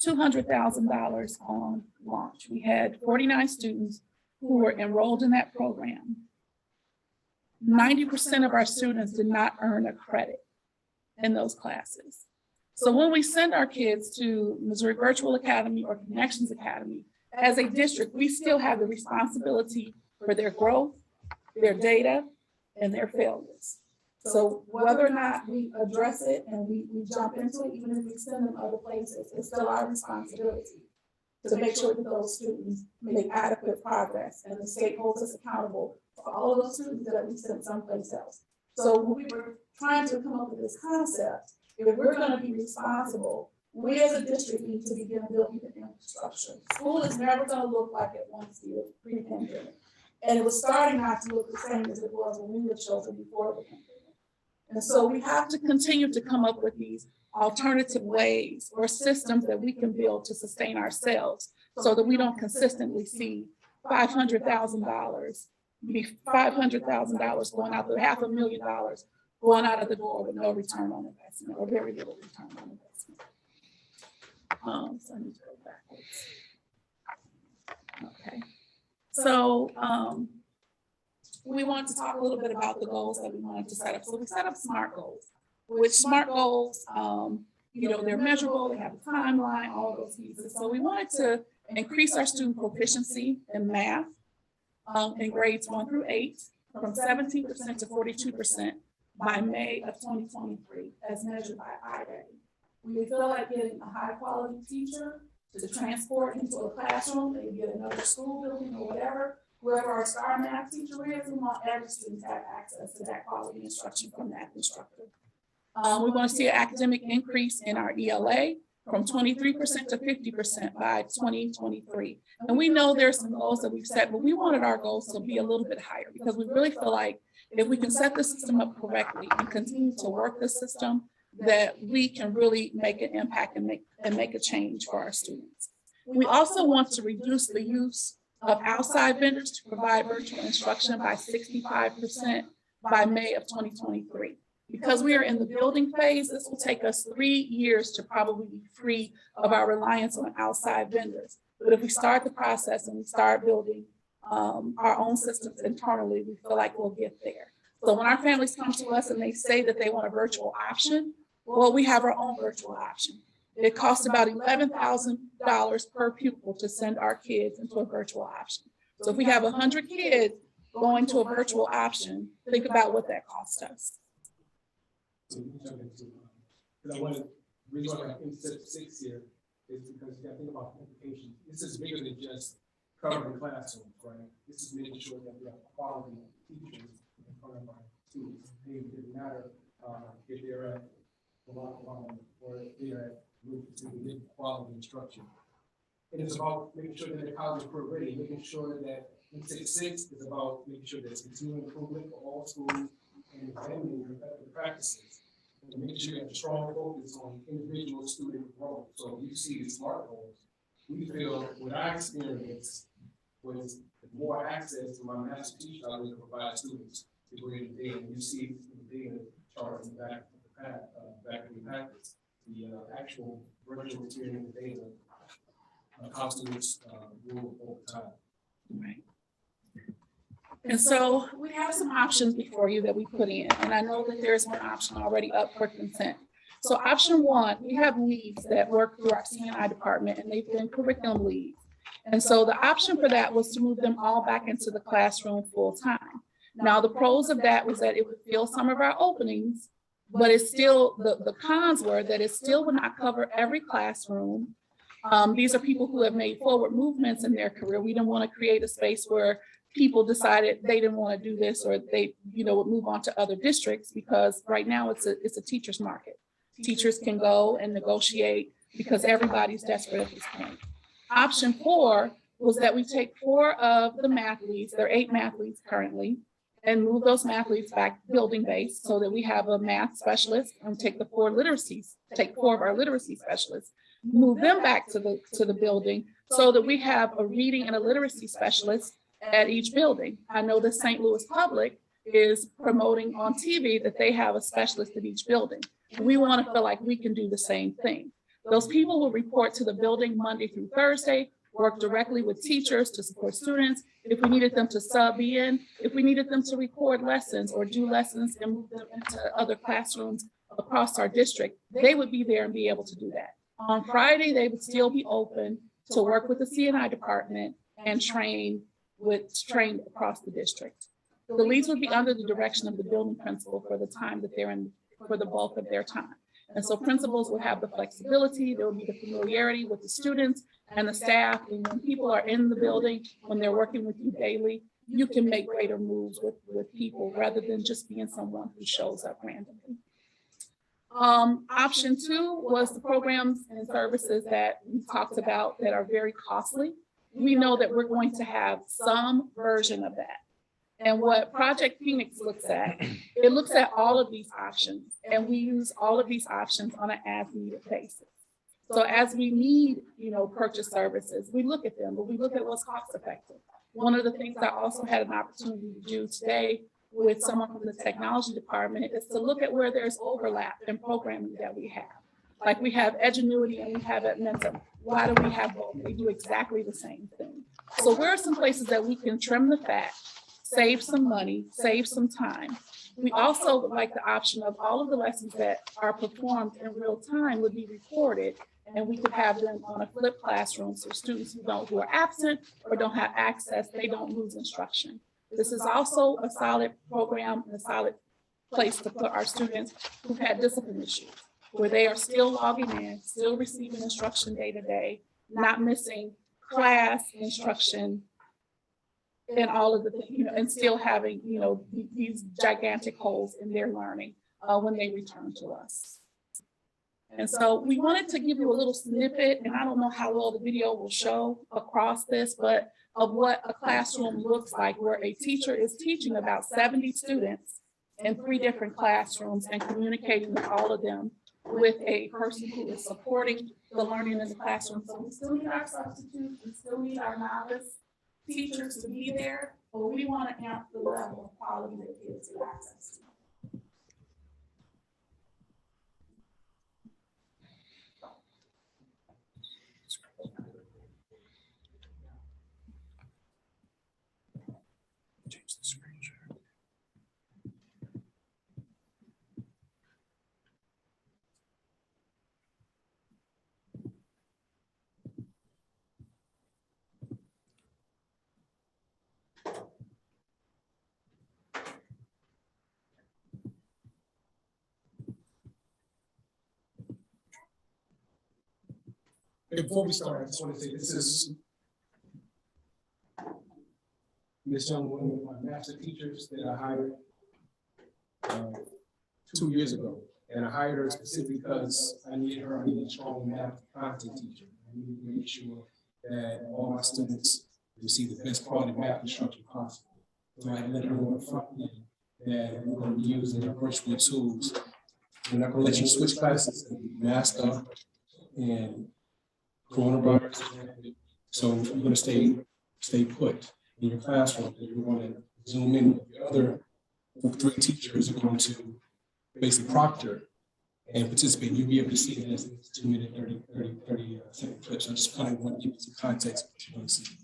G: $200,000 on Launch. We had 49 students who were enrolled in that program. 90% of our students did not earn a credit in those classes. So when we send our kids to Missouri Virtual Academy or Connections Academy, as a district, we still have the responsibility for their growth, their data, and their failures. So whether or not we address it and we jump into it, even if we send them other places, it's still our responsibility to make sure that those students make adequate progress, and the state holds us accountable for all of those students that we sent someplace else. So when we were trying to come up with this concept, if we're going to be responsible, we as a district need to begin building the infrastructure. School is never going to look like it once did pre-pandemic. And it was starting not to look the same as it was when we were children before the pandemic. And so we have to continue to come up with these alternative ways or systems that we can build to sustain ourselves so that we don't consistently see $500,000 going out the $500,000 going out of the door with no return on investment or very little return on investment. So I need to go backwards. Okay. So we want to talk a little bit about the goals that we wanted to set up. So we set up SMART goals, which SMART goals, they're measurable, they have a timeline, all of those pieces. So we wanted to increase our student proficiency in math in grades 1 through 8 from 17% to 42% by May of 2023, as measured by IRA. We feel like getting a high quality teacher to transport into a classroom, maybe at another school building or whatever, whoever our star math teacher is, we want every student to have access to that quality instruction from that instructor. We want to see an academic increase in our ELA from 23% to 50% by 2023. And we know there's some goals that we've set, but we wanted our goals to be a little bit higher because we really feel like if we can set the system up correctly and continue to work the system, that we can really make an impact and make a change for our students. We also want to reduce the use of outside vendors to provide virtual instruction by 65% by May of 2023. Because we are in the building phase, this will take us 3 years to probably be free of our reliance on outside vendors. But if we start the process and we start building our own systems internally, we feel like we'll get there. So when our families come to us and they say that they want a virtual option, well, we have our own virtual option. It costs about $11,000 per pupil to send our kids into a virtual option. So if we have 100 kids going to a virtual option, think about what that costs us.
J: So you jump into, because I wanted, the reason why I think set 6 here is because you gotta think about implications. This is bigger than just covering classrooms, right? This is making sure that we have quality teachers in front of our students. It doesn't matter if they're at or if they're at to get quality instruction. And it's about making sure that they're college pro ready, making sure that in 6.6 is about making sure that it's continuing improvement for all schools and examining the practices. And making sure you have a strong focus on individual student growth. So you see the SMART goals. We feel with our experience was more access to my master teacher I would provide students to greater data. And you see the data charts in the back of the practice, the actual virtual experience data, how students move over time.
G: Right. And so we have some options before you that we put in, and I know that there's one option already up for consent. So option one, we have leads that work through our C&I department, and they've been curriculum leads. And so the option for that was to move them all back into the classroom full time. Now, the pros of that was that it would fill some of our openings, but it's still, the cons were that it still would not cover every classroom. These are people who have made forward movements in their career. We didn't want to create a space where people decided they didn't want to do this, or they, would move on to other districts, because right now it's a teacher's market. Teachers can go and negotiate because everybody's desperate at this point. Option 4 was that we take 4 of the math leads, there are 8 math leads currently, and move those math leads back building based so that we have a math specialist, and take 4 of our literacy specialists, move them back to the building so that we have a reading and a literacy specialist at each building. I know that St. Louis Public is promoting on TV that they have a specialist at each building. We want to feel like we can do the same thing. Those people will report to the building Monday through Thursday, work directly with teachers to support students. If we needed them to sub in, if we needed them to record lessons or do lessons and move them into other classrooms across our district, they would be there and be able to do that. On Friday, they would still be open to work with the C&I department and train across the district. The leads would be under the direction of the building principal for the time that they're in, for the bulk of their time. And so principals will have the flexibility, there will be the familiarity with the students and the staff. And when people are in the building, when they're working with you daily, you can make greater moves with people rather than just being someone who shows up randomly. Option 2 was the programs and services that we talked about that are very costly. We know that we're going to have some version of that. And what Project Phoenix looks at, it looks at all of these options, and we use all of these options on an as-needed basis. So as we need, purchase services, we look at them, but we look at what's cost effective. One of the things I also had an opportunity to do today with someone from the technology department is to look at where there's overlap in programming that we have. Like we have Edgenuity and we have Admentum. Why do we have both? They do exactly the same thing. So where are some places that we can trim the fat, save some money, save some time? We also would like the option of all of the lessons that are performed in real time would be recorded, and we could have them on a flipped classroom so students who are absent or don't have access, they don't lose instruction. This is also a solid program and a solid place to put our students who've had discipline issues, where they are still logging in, still receiving instruction day to day, not missing class instruction and all of the things, and still having, these gigantic holes in their learning when they return to us. And so we wanted to give you a little snippet, and I don't know how well the video will show across this, but of what a classroom looks like, where a teacher is teaching about 70 students in 3 different classrooms and communicating with all of them with a person who is supporting the learning in the classroom. So we still need our substitutes, we still need our novice teachers to be there, but we want to amp the level of quality that kids have access to.
D: Change the screen share. Before we start, I just want to say this is Miss Young, one of my master teachers that I hired 2 years ago. And I hired her specifically because I needed a strong math content teacher. I needed to make sure that all my students receive the best quality math instruction possible. So I let her know up front that we're going to be using our virtual tools. We're not going to let you switch classes, mask up and coronavirus. So you're going to stay put in your classroom. You're going to Zoom in. The other 3 teachers are going to basically proctor and participate. You'll be able to see it as 2-minute, 30 second clips. I just kind of want to give you some context of what you're going to see.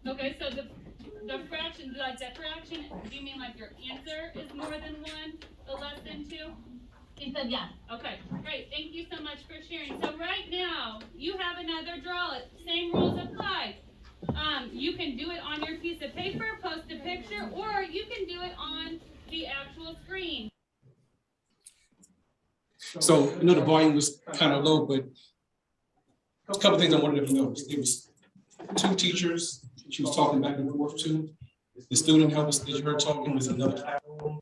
K: Okay, so the fraction, like that fraction, do you mean like your answer is more than 1 or less than 2? He said yes. Okay, great. Thank you so much for sharing. So right now, you have another draw. Same rules apply. You can do it on your piece of paper, post a picture, or you can do it on the actual screen.
D: So I know the volume was kind of low, but a couple things I wanted to notice. There was 2 teachers she was talking back and forth to. The student helpers that you heard talking was in another classroom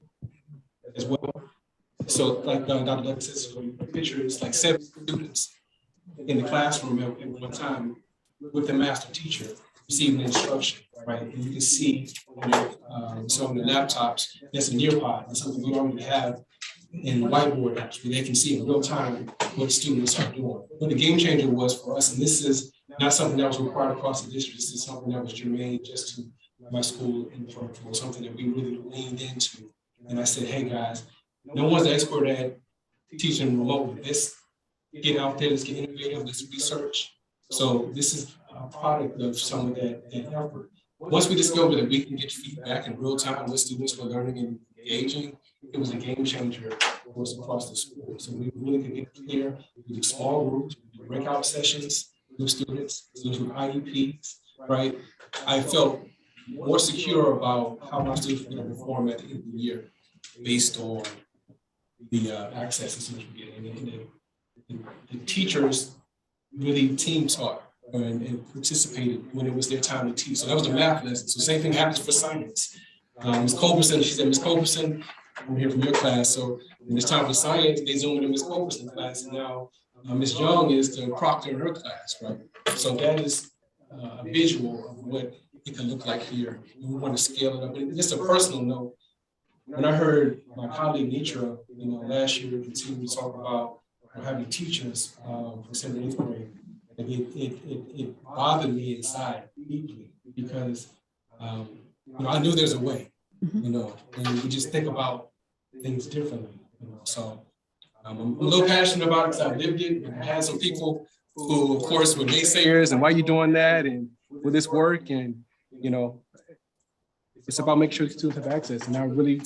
D: as well. So like Dr. Douglas says, the picture is like 7 students in the classroom at one time with the master teacher receiving instruction, right? And you can see so on the laptops, that's a Nearpod. That's something we already have in the whiteboard apps where they can see in real time what the students are doing. What the game changer was for us, and this is not something that was required across the district, this is something that was germane just to my school in Perkins, something that we really leaned into. And I said, hey guys, no one's the expert at teaching remotely. Let's get out there, let's get innovative, let's research. So this is a product of some of that effort. Once we discovered that we can get feedback in real time, what students were learning and engaging, it was a game changer for us across the school. So we really could get clear, we do small groups, we do breakout sessions with students with IEPs, right? I felt more secure about how my students were going to perform at the end of the year based on the access the students were getting. And the teachers really team taught and participated when it was their time to teach. So that was the math lesson. So same thing happens for science. Ms. Culberson, she said, Ms. Culberson, I'm here from your class. So when it's time for science, they zoom into Ms. Culberson's class. And now Ms. Young is the proctor in her class, right? So that is a visual of what it can look like here. We want to scale it up. And just a personal note, when I heard my colleague Nitra, last year continue to talk about having teachers for 7th and 8th grade, and it bothered me inside deeply because
J: I knew there's a way, and we just think about things differently, so I'm a little passionate about it because I lived it and I had some people who, of course, were naysayers and why are you doing that and will this work? And, it's about making sure students have access. And I really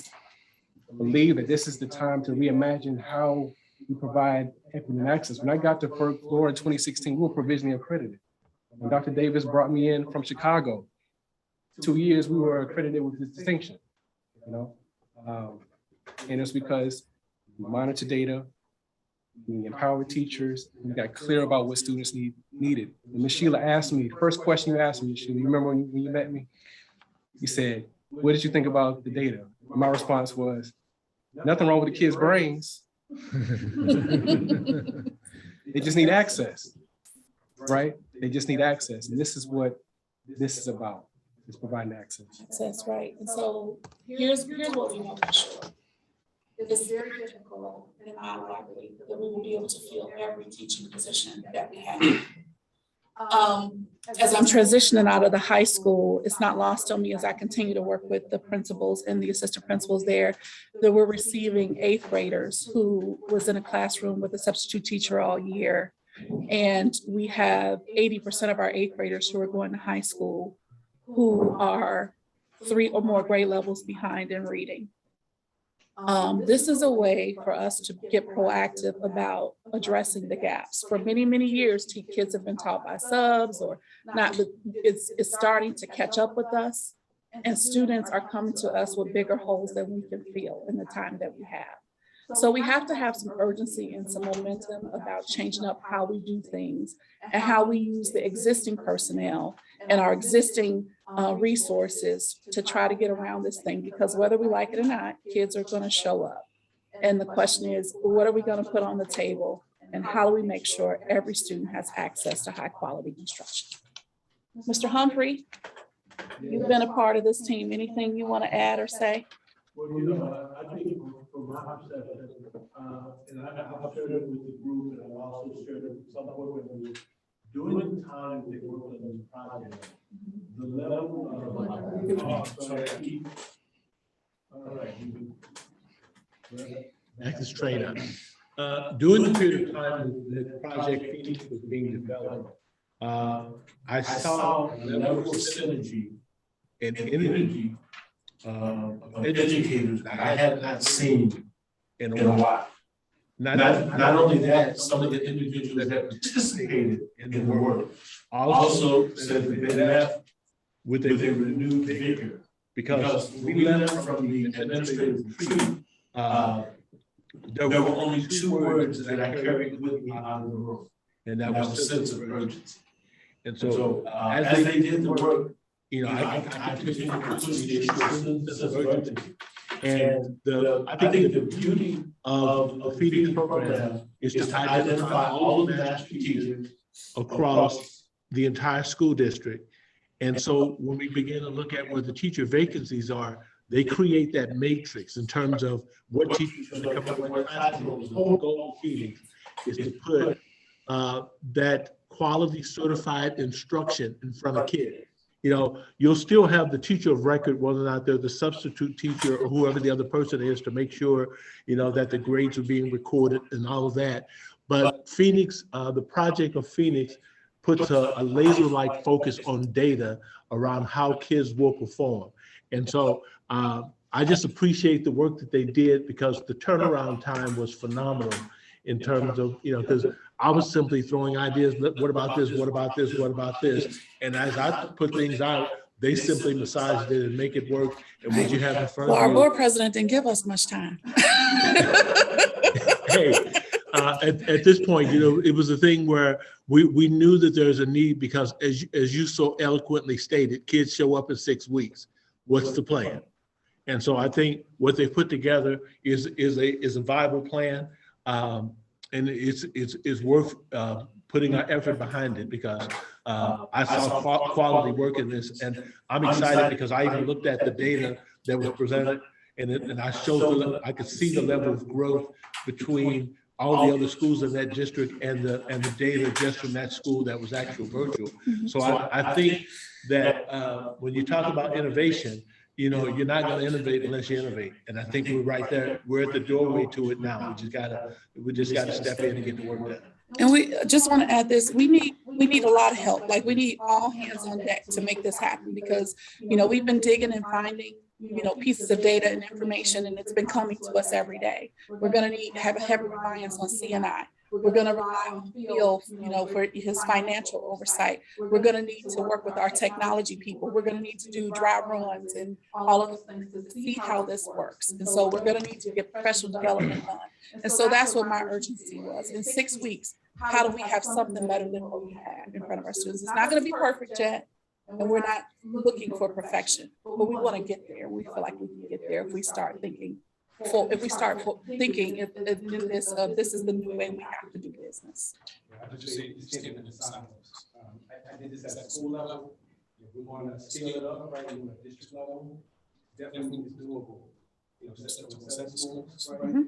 J: believe that this is the time to reimagine how we provide equity and access. When I got to Florida in 2016, we were provisionally accredited. When Dr. Davis brought me in from Chicago, 2 years we were accredited with distinction, and it's because we monitor data, we empower teachers, we got clear about what students needed. And Ms. Sheila asked me, the first question you asked me, Sheila, you remember when you met me? You said, what did you think about the data? My response was, nothing wrong with the kids' brains. They just need access, right? They just need access. And this is what this is about, is providing access.
G: That's right. And so here's what we know for sure. It's very difficult and unlikely that we will be able to fill every teaching position that we have. As I'm transitioning out of the high school, it's not lost on me as I continue to work with the principals and the assistant principals there, that we're receiving 8th graders who was in a classroom with a substitute teacher all year. And we have 80% of our 8th graders who are going to high school who are 3 or more grade levels behind in reading. This is a way for us to get proactive about addressing the gaps. For many, many years, kids have been taught by subs or not, but it's starting to catch up with us. And students are coming to us with bigger holes than we can fill in the time that we have. So we have to have some urgency and some momentum about changing up how we do things and how we use the existing personnel and our existing resources to try to get around this thing, because whether we like it or not, kids are going to show up. And the question is, what are we going to put on the table and how do we make sure every student has access to high quality instruction? Mr. Humphrey, you've been a part of this team. Anything you want to add or say?
C: Well, I think from my perspective, and I've shared it with the group, and I've also shared it with some board members, during the time they worked on this project, the level of Access trainer. During the period of time that Project Phoenix was being developed, I saw a level of synergy and energy of educators that I had not seen in a while. Not only that, some of the individuals that have participated in the work also said that they left with a renewed vigor, because we left from the administrative retreat. There were only 2 words that I carried with me out of the room, and that was sense of urgency. And so as they did the work, I continue to appreciate the sense of urgency. And I think the beauty of the Phoenix program is to identify all of the master teachers across the entire school district. And so when we begin to look at where the teacher vacancies are, they create that matrix in terms of what teachers are going to come up with classrooms. The whole goal of Phoenix is to put that quality certified instruction in front of kids. You'll still have the teacher of record, whether or not they're the substitute teacher or whoever the other person is, to make sure, that the grades are being recorded and all of that. But Phoenix, the project of Phoenix puts a laser-like focus on data around how kids will perform. And so I just appreciate the work that they did, because the turnaround time was phenomenal in terms of, because I was simply throwing ideas. What about this? What about this? What about this? And as I put things out, they simply massaged it and make it work. And what you have in front of you.
G: Our board president didn't give us much time.
C: Hey, at this point, it was a thing where we knew that there's a need, because as you so eloquently stated, kids show up in 6 weeks. What's the plan? And so I think what they put together is a viable plan. And it's worth putting our effort behind it, because I saw quality work in this, and I'm excited because I even looked at the data that was presented, and I showed I could see the level of growth between all the other schools in that district and the data just from that school that was actual virtual. So I think that when you talk about innovation, you know, you're not going to innovate unless you innovate. And I think we're right there. We're at the doorway to it now. We just gotta step in and get the work done.
G: And we just want to add this, we need a lot of help. Like, we need all hands on deck to make this happen, because, you know, we've been digging and finding, you know, pieces of data and information, and it's been coming to us every day. We're going to need to have a heavy reliance on C&I. We're going to rely on Phil, you know, for his financial oversight. We're going to need to work with our technology people. We're going to need to do dry runs and all of those things to see how this works. And so we're going to need to get professional development done. And so that's what my urgency was. In 6 weeks, how do we have something better than what we have in front of our students? It's not going to be perfect yet, and we're not looking for perfection, but we want to get there. We feel like we can get there if we start thinking. If we start thinking this is the new way we have to do business.
J: I would just say it's taken in the silos. I did this at the school level. If we want to scale it up, right, in the district level, definitely is doable. You know, set schools, right?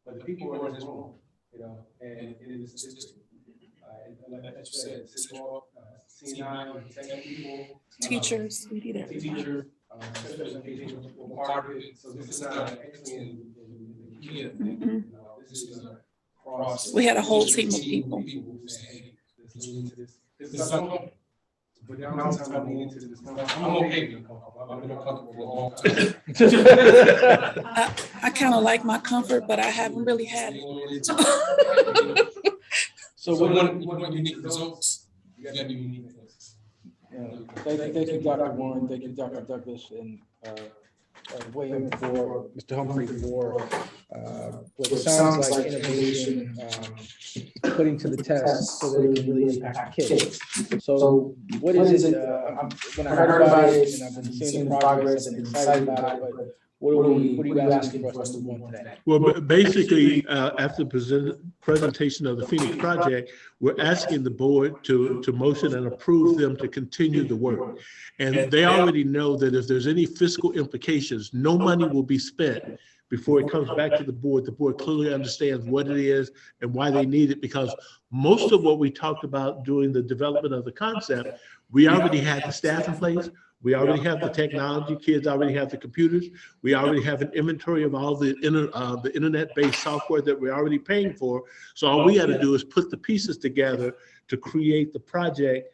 J: But the people are in this room, you know, and it is just, like you said, C&I, tech people,
G: Teachers, we need it.
J: teacher, special education were part of it. So this is not an excellent kid. This is a cross.
G: We had a whole team of people.
J: Who say, hey, this is something. But now it's time to lean into this. I'm okay being comfortable. I've been uncomfortable for a long time.
G: I kind of like my comfort, but I haven't really had it.
E: So what unique results? You got to do unique things.
A: Thank you, Dr. Warren. Thank you, Dr. Douglas, and William, for Mr. Humphrey, for what sounds like innovation, putting to the test so that it can really impact kids. So what is it, when I heard about it and I've been seeing the progress and excited about it, but what are you asking for us to move on today?
C: Well, basically, after the presentation of the Phoenix project, we're asking the board to motion and approve them to continue the work. And they already know that if there's any fiscal implications, no money will be spent before it comes back to the board. The board clearly understands what it is and why they need it, because most of what we talked about during the development of the concept, we already had the staff in place. We already have the technology. Kids already have the computers. We already have an inventory of all the internet-based software that we're already paying for. So all we got to do is put the pieces together to create the project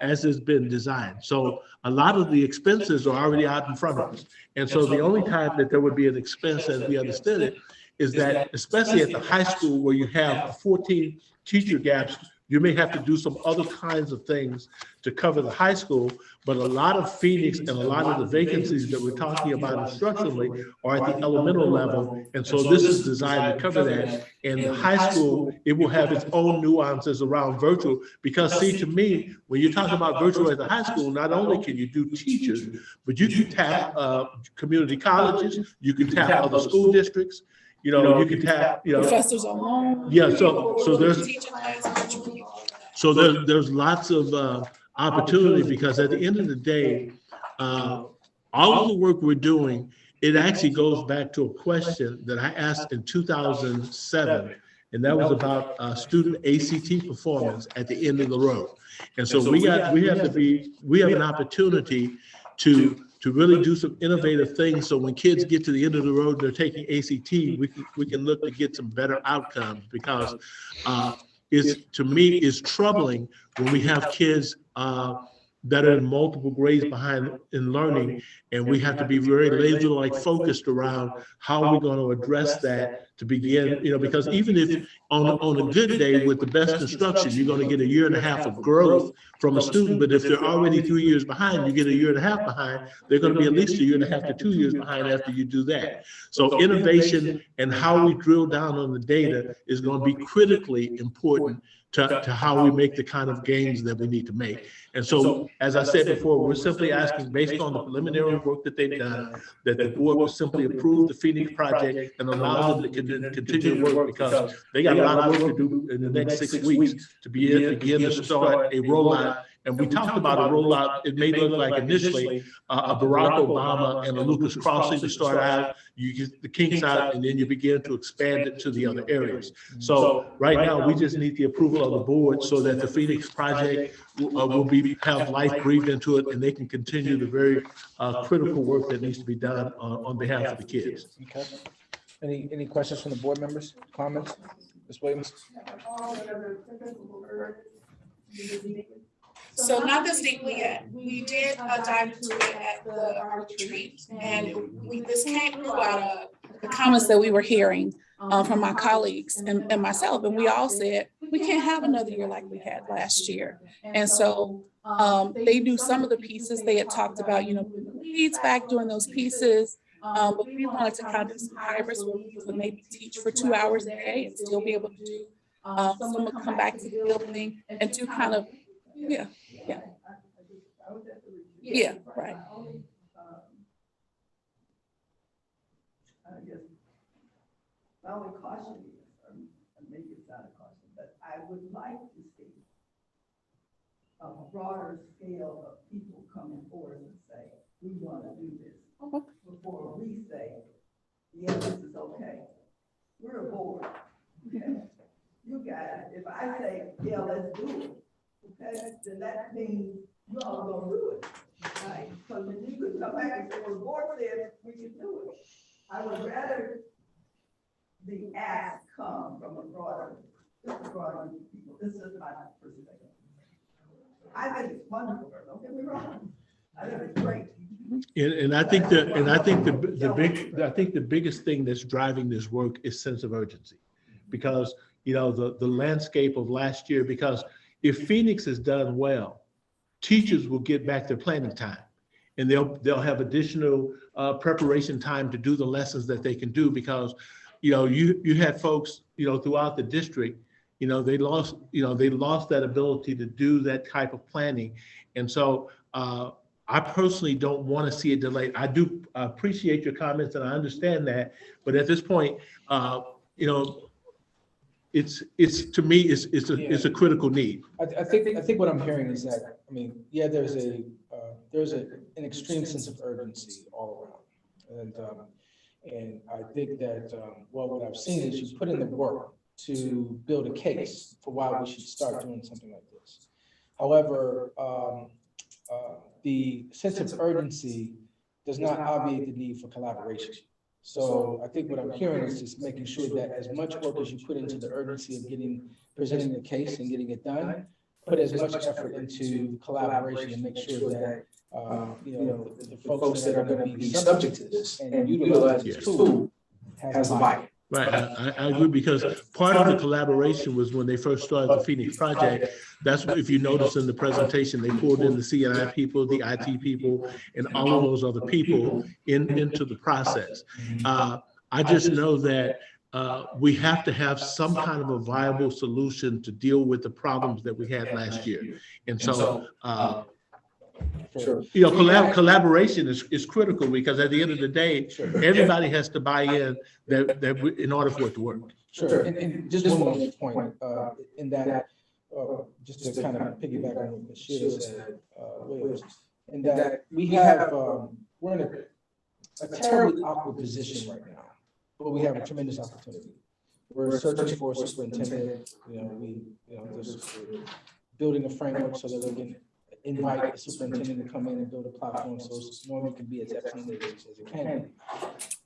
C: as it's been designed. So a lot of the expenses are already out in front of us. And so the only time that there would be an expense, as we understood it, is that especially at the high school where you have 14 teacher gaps, you may have to do some other kinds of things to cover the high school, but a lot of Phoenix and a lot of the vacancies that we're talking about instructionally are at the elemental level. And so this is designed to cover that. And the high school, it will have its own nuances around virtual, because see, to me, when you're talking about virtual at the high school, not only can you do teachers, but you can tap community colleges, you can tap other school districts. You know, you can tap,
G: Professors on loan.
C: Yeah, so there's lots of opportunity, because at the end of the day, all of the work we're doing, it actually goes back to a question that I asked in 2007, and that was about student ACT performance at the end of the road. And so we have an opportunity to really do some innovative things. So when kids get to the end of the road, they're taking ACT, we can look to get some better outcomes, because to me, it's troubling when we have kids that are in multiple grades behind in learning, and we have to be very laser-like focused around how we're going to address that to begin, because even if on a good day with the best instruction, you're going to get 1.5 years of growth from a student, but if they're already 3 years behind, you get 1.5 years behind, they're going to be at least 1.5 years to 2 years behind after you do that. So innovation and how we drill down on the data is going to be critically important to how we make the kind of gains that we need to make. And so, as I said before, we're simply asking, based on the preliminary work that they've done, that the board will simply approve the Phoenix project and allow them to continue to work, because they got a lot of work to do in the next 6 weeks to begin to start a rollout. And we talked about a rollout, it may look like initially a Barack Obama and a Lucas Crossing to start out, you get the kinks out, and then you begin to expand it to the other areas. So right now, we just need the approval of the board so that the Phoenix project will have life breathed into it, and they can continue the very critical work that needs to be done on behalf of the kids.
A: Okay. Any questions from the board members, comments? Ms. Williams?
G: So not this deeply yet. We did dive into it at our retreat, and this came through out of the comments that we were hearing from my colleagues and myself, and we all said, we can't have another year like we had last year. And so they do some of the pieces they had talked about, putting the leads back, doing those pieces. But we wanted to kind of do some hybrids where we would maybe teach for 2 hours a day and still be able to do, someone would come back to the building and do kind of, yeah, right.
H: I guess my only caution is, or maybe it's not a caution, but I would like to see a broader scale of people coming forward and say, we want to do this. Before we say, yeah, this is okay. We're a board. Okay? You guys, if I say, yeah, let's do it, okay, then that means you all gonna do it. Right? So then you could come back and say, well, the board said we can do it. I would rather the ask come from a broader group of people. This is my perspective. I think it's wonderful, don't get me wrong. I think it's great.
C: And I think the biggest thing that's driving this work is sense of urgency, because the landscape of last year. Because if Phoenix is done well, teachers will get back their planning time, and they'll have additional preparation time to do the lessons that they can do. Because you had folks throughout the district, they lost that ability to do that type of planning, and so. I personally don't want to see it delayed. I do appreciate your comments, and I understand that, but at this point, it's to me, it's a critical need.
A: I think what I'm hearing is that, there's an extreme sense of urgency all around, and I think that what I've seen is you put in the work to build a case for why we should start doing something like this. However, the sense of urgency does not obviate the need for collaboration. So I think what I'm hearing is just making sure that as much work as you put into the urgency of presenting the case and getting it done, put as much effort into collaboration and make sure that the folks that are going to be subject to this and utilize this tool has a buy-in.
C: Right, I agree, because part of the collaboration was when they first started the Phoenix project. That's what, if you notice in the presentation, they pulled in the CNI people, the IT people, and all of those other people into the process. I just know that we have to have some kind of a viable solution to deal with the problems that we had last year. And so, collaboration is critical, because at the end of the day, everybody has to buy in in order for it to work.
A: Sure, and just one more point in that, just to kind of piggyback on what Sheila said, Williams, in that we're in a terribly awkward position right now, but we have a tremendous opportunity. We're searching for a superintendent. We're building a framework so that we can invite the superintendent to come in and build a platform so Norman can be as excellent as it can be.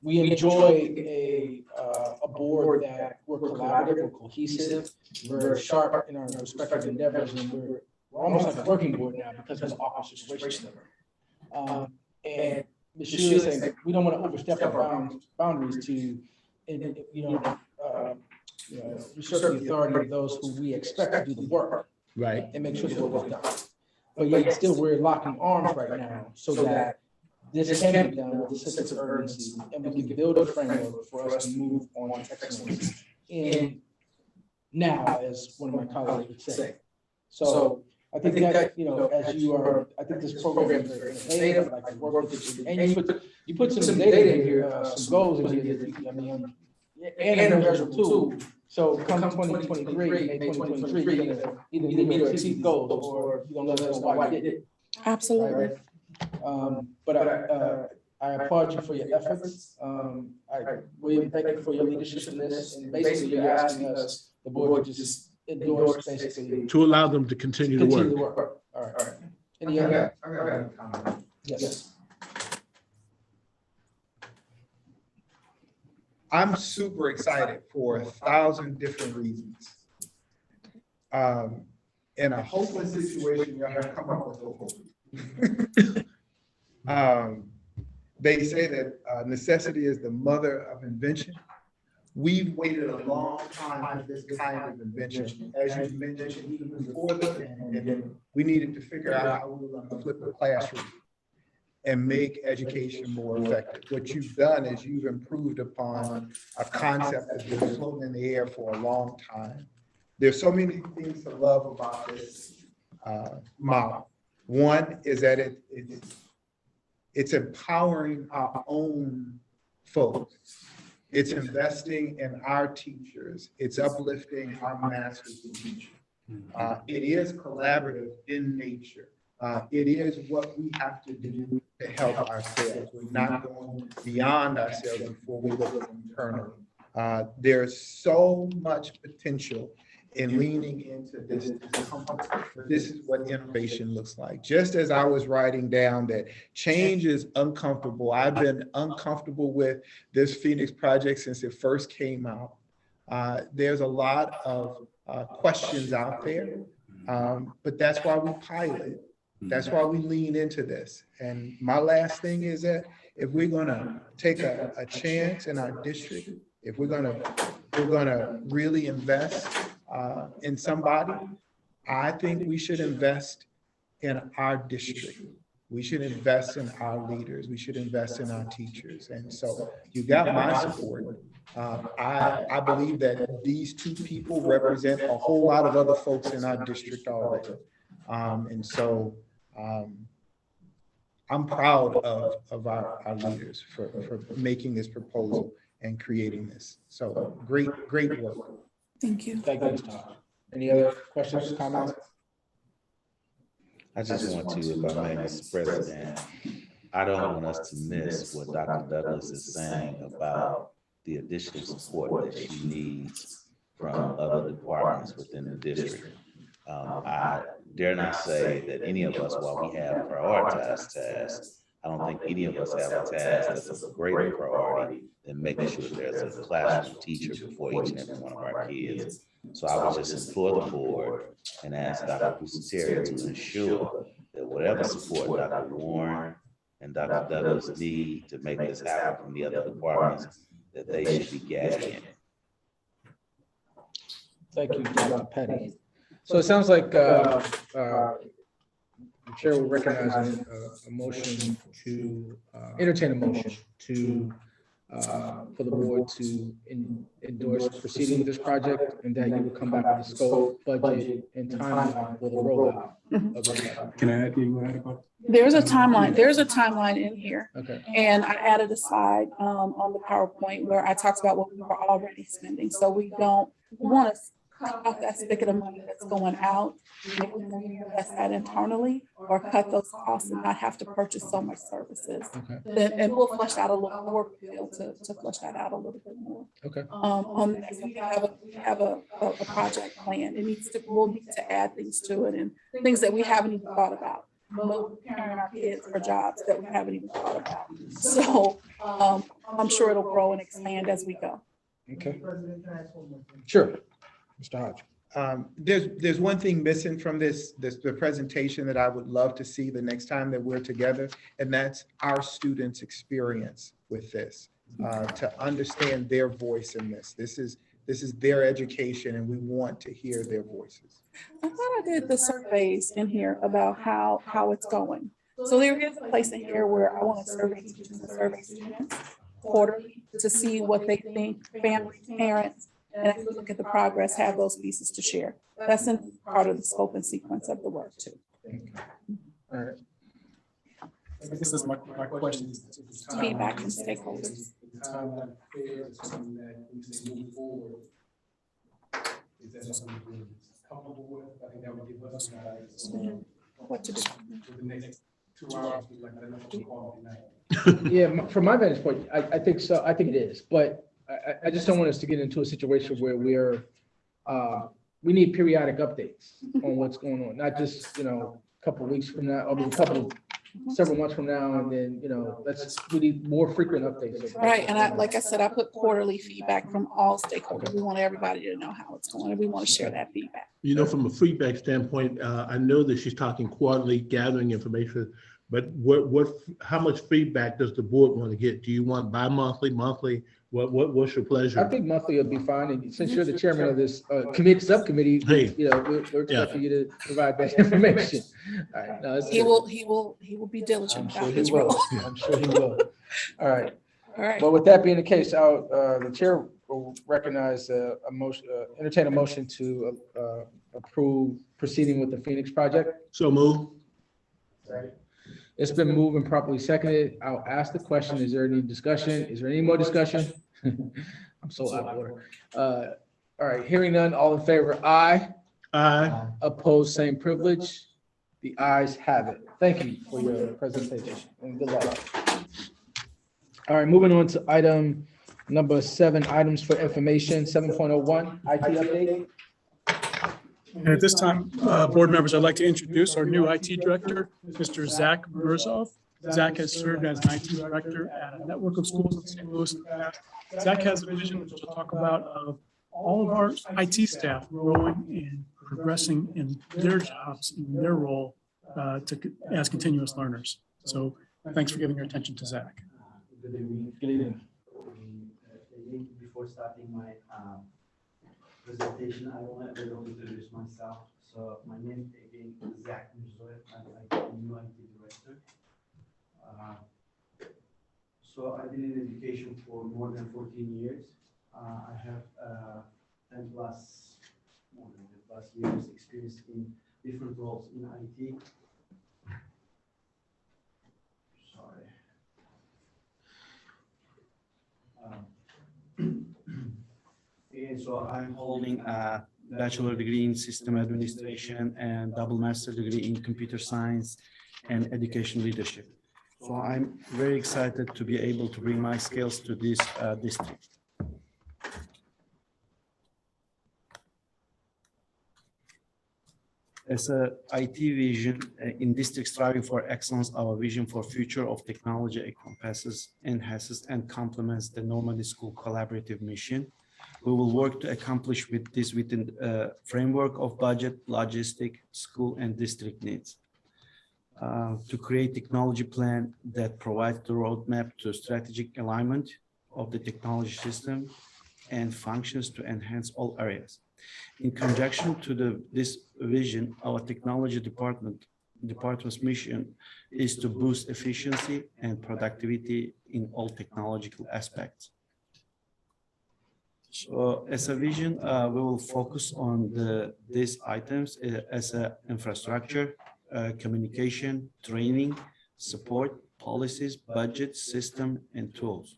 A: We enjoy a board that we're collaborative, we're cohesive, we're sharp in our respective endeavors, and we're almost like a working board now because of the awkward situation. And Ms. Sheila is saying that we don't want to overstep our boundaries to usurp the authority of those who we expect to do the work.
C: Right.
A: And make sure the work is done. But yet still we're locking arms right now so that this can be done with a sense of urgency, and we can build a framework for us to move on to excellence in now, as one of my colleagues would say. So I think that, I think this program is very innovative, I like to work with it, and you put some data in here, some goals in here, and a measurable tool So come 2023, May 2023, you're gonna either meet or exceed goals, or you're gonna let us know why you did it.
G: Absolutely.
A: But I applaud you for your efforts. We thank you for your leadership in this, and basically you're asking us, the board, to just endorse, basically.
C: To allow them to continue to
A: Continue
C: work.
A: to work. All right. Any
C: I
A: other?
C: got a comment.
A: Yes.
C: I'm super excited for 1,000 different reasons. In a hopeless situation, y'all have come up with hope. They say that necessity is the mother of invention. We've waited a long time for this kind of invention. As you mentioned, even before the pandemic, we needed to figure out how we were going to flip the classroom and make education more effective. What you've done is you've improved upon a concept that's been floating in the air for a long time. There's so many things to love about this model. One is that it's empowering our own folks. It's investing in our teachers. It's uplifting our masters and teachers. It is collaborative in nature. It is what we have to do to help ourselves. We're not going beyond ourselves before we look internally. There's so much potential in leaning into this discomfort. This is what innovation looks like. Just as I was writing down that change is uncomfortable, I've been uncomfortable with this Phoenix project since it first came out. There's a lot of questions out there, but that's why we pilot. That's why we lean into this. And my last thing is that if we're gonna take a chance in our district, if we're gonna really invest in somebody, I think we should invest in our district. We should invest in our leaders. We should invest in our teachers. And so you got my support. I believe that these two people represent a whole lot of other folks in our district already. And so I'm proud of our leaders for making this proposal and creating this. So great work.
G: Thank you.
A: Thank you, Mr. Hodge. Any other questions, comments?
F: I just want to, if I may, Mr. President, I don't want us to miss what Dr. Douglas is saying about the additional support that she needs from other departments within the district. I dare not say that any of us, while we have prioritized tasks, I don't think any of us have a task that's a greater priority than making sure there's a classroom teacher before each and every one of our kids. So I would just implore the board and ask Dr. Busateri to ensure that whatever support Dr. Warren and Dr. Douglas need to make this happen from the other departments, that they should be gathering in.
A: Thank you, Dr. Petty. So it sounds like the chair will recognize a motion to entertain a motion to for the board to endorse proceeding with this project, and that you will come back with the scope, budget, and timeline for the rollout of this project.
D: Can I add anything about?
G: There's a timeline. There's a timeline in here.
A: Okay.
G: And I added a slide on the PowerPoint where I talked about what we were already spending. So we want to cut off that spigot of money that's going out. If we can invest that internally or cut those costs and not have to purchase so much services.
A: Okay.
G: And we'll flush out a little more, be able to flush that out a little bit more.
A: Okay.
G: On the next, we have a project plan. We'll need to add things to it and things that we haven't even thought about. Preparing our kids for jobs that we haven't even thought about. So I'm sure it'll grow and expand as we go.
A: Okay.
C: President, can I ask one more thing?
A: Sure. Mr. Hodge.
C: There's one thing missing from the presentation that I would love to see the next time that we're together, and that's our students' experience with this, to understand their voice in this. This is their education, and we want to hear their voices.
G: I thought I did the surveys in here about how it's going. So there is a place in here where I want to survey teachers and survey students quarterly to see what they think, families, parents, and as we look at the progress, have those pieces to share. That's in part of the scope and sequence of the work too.
A: All right.
J: I guess that's my question. Is
G: Feedback from stakeholders.
J: the timeline fair, is something that we say move forward Is that something the board is comfortable with? I think that would give us some guidance.
G: What to do?
J: For the next 2 hours, we'd like to call tonight.
C: Yeah, from my vantage point, I think so. I think it is, but I just don't want us to get into a situation where we need periodic updates on what's going on, not just, a couple of weeks from now, or several months from now, and then, we need more frequent updates.
G: Right, and like I said, I put quarterly feedback from all stakeholders. We want everybody to know how it's going, and we want to share that feedback.
L: From a feedback standpoint, I know that she's talking quarterly, gathering information, but how much feedback does the board want to get? Do you want bi-monthly, monthly? What's your pleasure?
C: I think monthly would be fine, and since you're the chairman of this subcommittee, we're expecting you to provide that information. All right, no, that's good.
G: He will be diligent
C: I'm
G: about
C: sure
G: his
C: he will.
G: role.
C: I'm sure he will. All right.
G: All right.
C: Well, with that being the case, the chair will recognize entertain a motion to approve proceeding with the Phoenix project.
L: So move.
C: It's been moved and properly seconded. I'll ask the question. Is there any discussion? Is there any more discussion? I'm so out of order. All right, hearing none, all in favor, aye.
L: Aye.
C: Opposed, same privilege. The ayes have it. Thank you for your presentation and good luck. All right, moving on to item number 7, items for information, 7.01, IT update.
D: And at this time, board members, I'd like to introduce our new IT director, Mr. Zach Murzov. Zach has served as an IT director at a network of schools in St. Louis in the past. Zach has a vision, which we'll talk about, of all of our IT staff growing and progressing in their jobs, in their role as continuous learners. So thanks for giving your attention to Zach.
M: Good evening.
C: Good evening.
M: Before starting my presentation, I want to introduce myself. So my name again is Zach Murzov. I'm the new IT director. So I've been in education for more than 14 years. I have 10 plus years experience in different roles in IT. Sorry. And so I'm holding a bachelor degree in system administration and double master degree in computer science and education leadership. So I'm very excited to be able to bring my skills to this district. As a IT vision in district striving for excellence, our vision for future of technology encompasses, enhances, and complements the Normandy School collaborative mission. We will work to accomplish with this within a framework of budget, logistic, school, and district needs. To create technology plan that provides the roadmap to strategic alignment of the technology system and functions to enhance all areas. In conjunction to this vision, our technology department's mission is to boost efficiency and productivity in all technological aspects. So as a vision, we will focus on these items as a infrastructure, communication, training, support, policies, budget, system, and tools.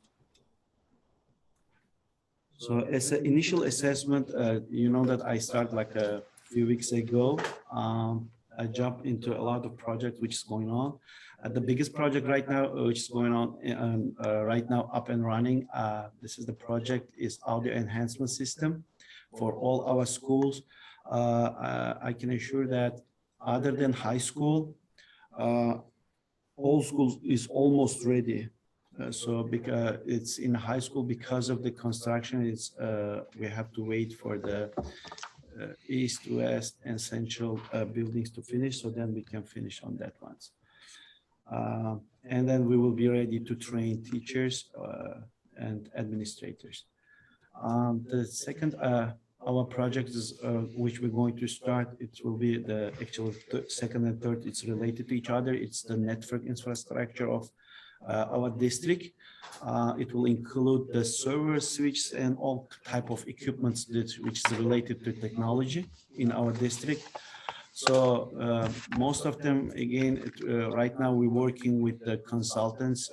M: So as an initial assessment, you know that I started like a few weeks ago. I jumped into a lot of projects which is going on. The biggest project right now, which is going on right now up and running, this is the project is audio enhancement system for all our schools. I can assure that other than high school, all schools is almost ready. So because it's in high school, because of the construction, it's we have to wait for the east, west, and central buildings to finish. So then we can finish on that ones. And then we will be ready to train teachers and administrators. The second, our project is which we're going to start. It will be the actual second and third. It's related to each other. It's the network infrastructure of our district. It will include the server switches and all type of equipments which is related to technology in our district. So most of them, again, right now we're working with the consultants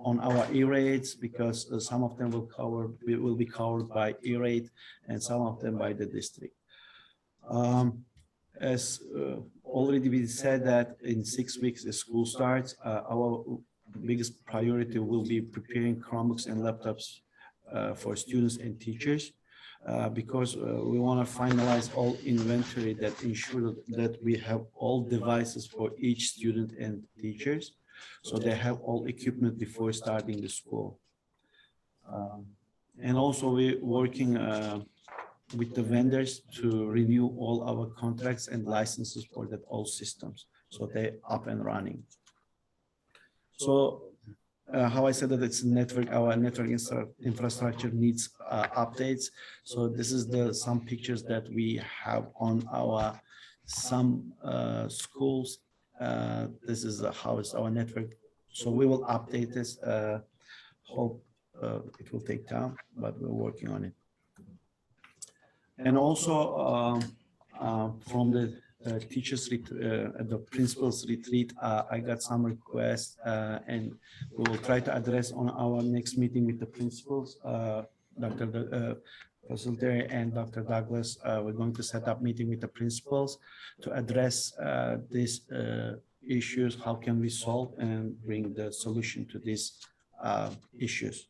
M: on our E-rates because some of them will be covered by E-rate and some of them by the district. As already we said that in 6 weeks the school starts, our biggest priority will be preparing Chromebooks and laptops for students and teachers because we want to finalize all inventory that ensure that we have all devices for each student and teachers, so they have all equipment before starting the school. And also we're working with the vendors to renew all our contracts and licenses for that all systems, so they're up and running. So how I said that it's network, our network infrastructure needs updates. So this is some pictures that we have on our some schools. This is how is our network. So we will update this. Hope it will take time, but we're working on it. And also from the teachers the principals retreat, I got some requests and we will try to address on our next meeting with the principals, Dr. Terry and Dr. Douglas. We're going to set up meeting with the principals to address these issues. How can we solve and bring the solution to these issues?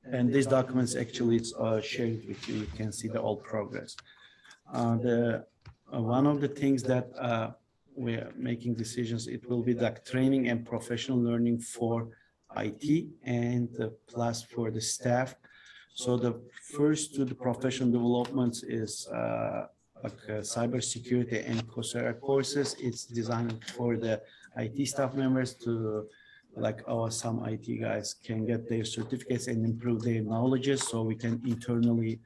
M: And these documents actually it's shared with you. You can see the all progress. One of the things that we're making decisions, it will be like training and professional learning for IT and plus for the staff. So the first two, the professional developments is like cybersecurity and Coursera courses. It's designed for the IT staff members to like some IT guys can get their certificates and improve their knowledges, so we can internally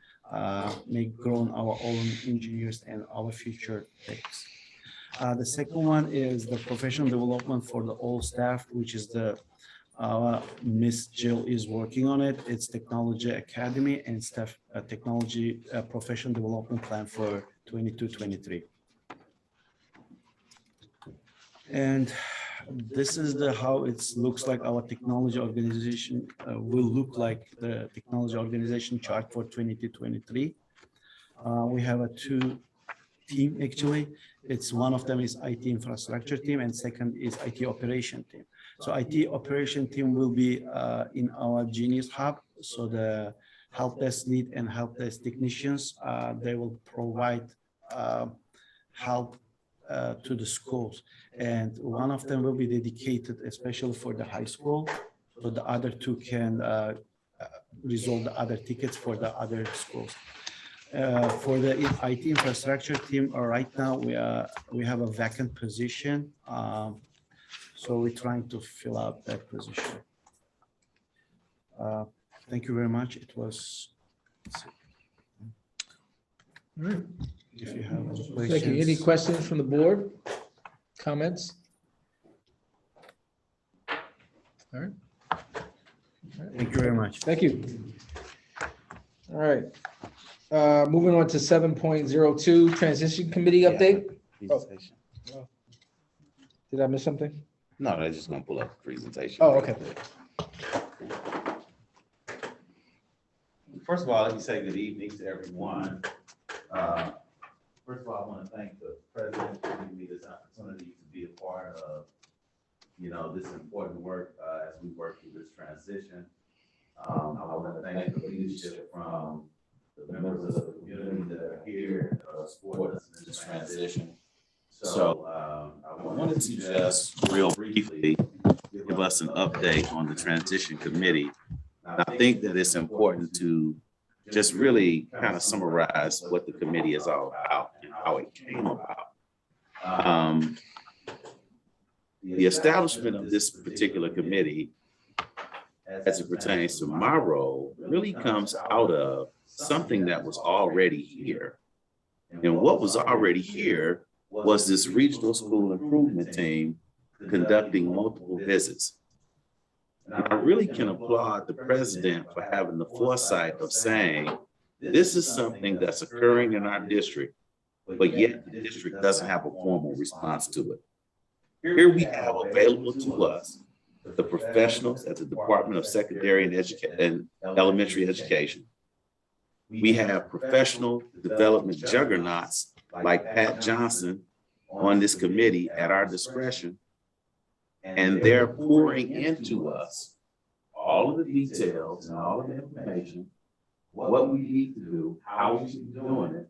M: make grown our own engineers and our future techs. The second one is the professional development for the all staff, which is Miss Jill is working on it. It's Technology Academy and Staff Technology Professional Development Plan for 22-23. And this is how it looks like our technology organization will look like the technology organization chart for 22-23. We have a two team actually. It's one of them is IT infrastructure team and second is IT operation team. So IT operation team will be in our Genius Hub. So the help desk lead and help desk technicians, they will provide help to the schools, and one of them will be dedicated especially for the high school, so the other two can resolve the other tickets for the other schools. For the IT infrastructure team, right now we have a vacant position, so we're trying to fill out that position. Thank you very much. It was.
A: All right.
M: If you have any questions.
A: Thank you. Any questions from the board? Comments? All right.
M: Thank you very much.
A: Thank you. All right. Moving on to 7.02, Transition Committee update.
F: Presentation.
A: Oh. Did I miss something?
F: No, they're just gonna pull up the presentation.
A: Oh, okay.
F: First of all, let me say good evening to everyone. First of all, I want to thank the president for giving me this opportunity to be a part of, this important work as we work through this transition. I want to thank the leadership from the members of the community that are here supporting us in this transition. So I wanted to just real briefly give us an update on the transition committee. I think that it's important to just really kind of summarize what the committee is all about and how it came about. The establishment of this particular committee, as it pertains to my role, really comes out of something that was already here. And what was already here was this regional school improvement team conducting multiple visits. And I really can applaud the president for having the foresight of saying, this is something that's occurring in our district, but yet the district doesn't have a formal response to it. Here we have available to us the professionals at the Department of Secondary and Elementary Education. We have professional development juggernauts like Pat Johnson on this committee at our discretion. And they're pouring into us all of the details and all of the information, what we need to do, how we should be doing it.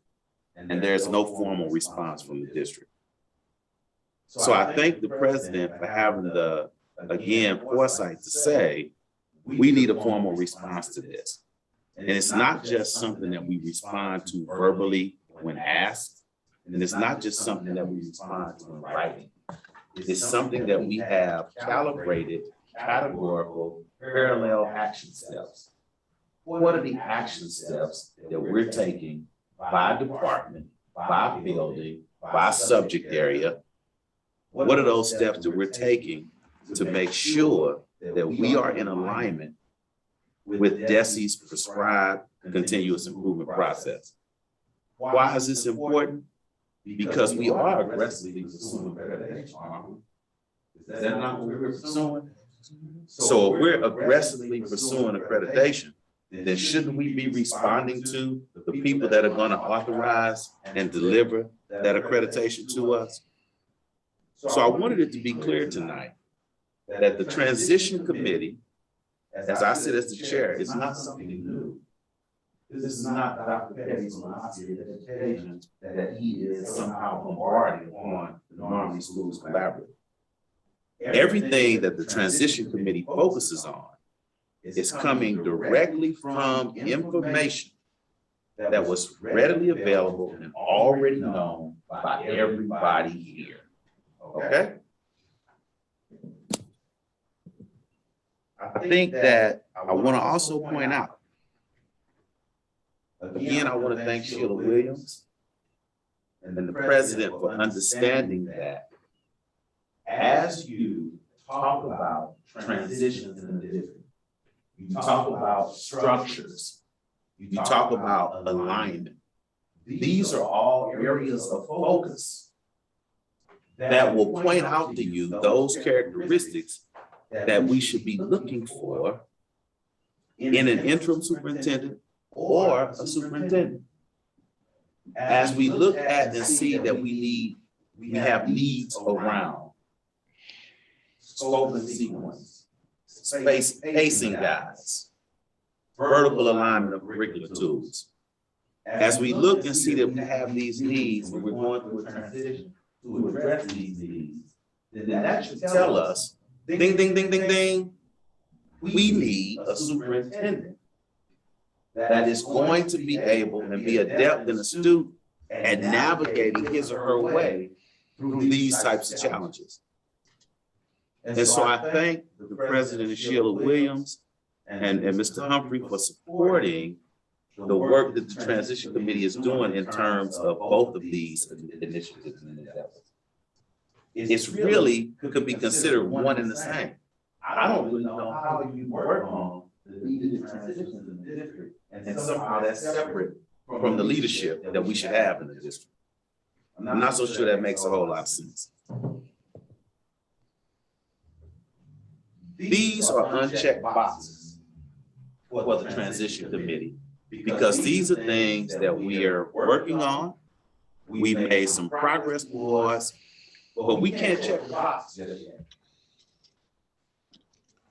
F: And there's no formal response from the district. So I thank the president for having the, again, foresight to say, we need a formal response to this. And it's not just something that we respond to verbally when asked, and it's not just something that we respond to in writing. It's something that we have calibrated, categorical, parallel action steps. What are the action steps that we're taking by department, by building, by subject area? What are those steps that we're taking to make sure that we are in alignment with DESE's prescribed continuous improvement process? Why is this important? Because we are aggressively pursuing accreditation, aren't we? Is that not what we're pursuing? So if we're aggressively pursuing accreditation, then shouldn't we be responding to the people that are going to authorize and deliver that accreditation to us? So I wanted it to be clear tonight that the transition committee, as I said as the chair, is not something new. This is not Dr. Petty's philosophy of education that he is somehow bombarding upon the Normandy Schools Collaborative. Everything that the transition committee focuses on is coming directly from information that was readily available and already known by everybody here. Okay? I think that I want to also point out, again, I want to thank Sheila Williams and the president for understanding that as you talk about transitions in the district, you talk about structures, you talk about alignment. These are all areas of focus that will point out to you those characteristics that we should be looking for in an interim superintendent or a superintendent. As we look at and see that we have needs around scope and sequence, pacing guides, vertical alignment of curricular tools. As we look and see that we have these needs and we're going through a transition to address these needs, then that should tell us, ding, ding, ding, ding, ding, we need a superintendent that is going to be able and be adept and astute at navigating his or her way through these types of challenges. And so I thank the president and Sheila Williams and Mr. Humphrey for supporting the work that the transition committee is doing in terms of both of these initiatives and endeavors. It's really could be considered one and the same. I don't really know how you work on the needed transitions in the district and somehow that's separate from the leadership that we should have in the district. I'm not so sure that makes a whole lot of sense. These are unchecked boxes for the transition committee because these are things that we are working on. We've made some progress towards, but we can't check the box just yet.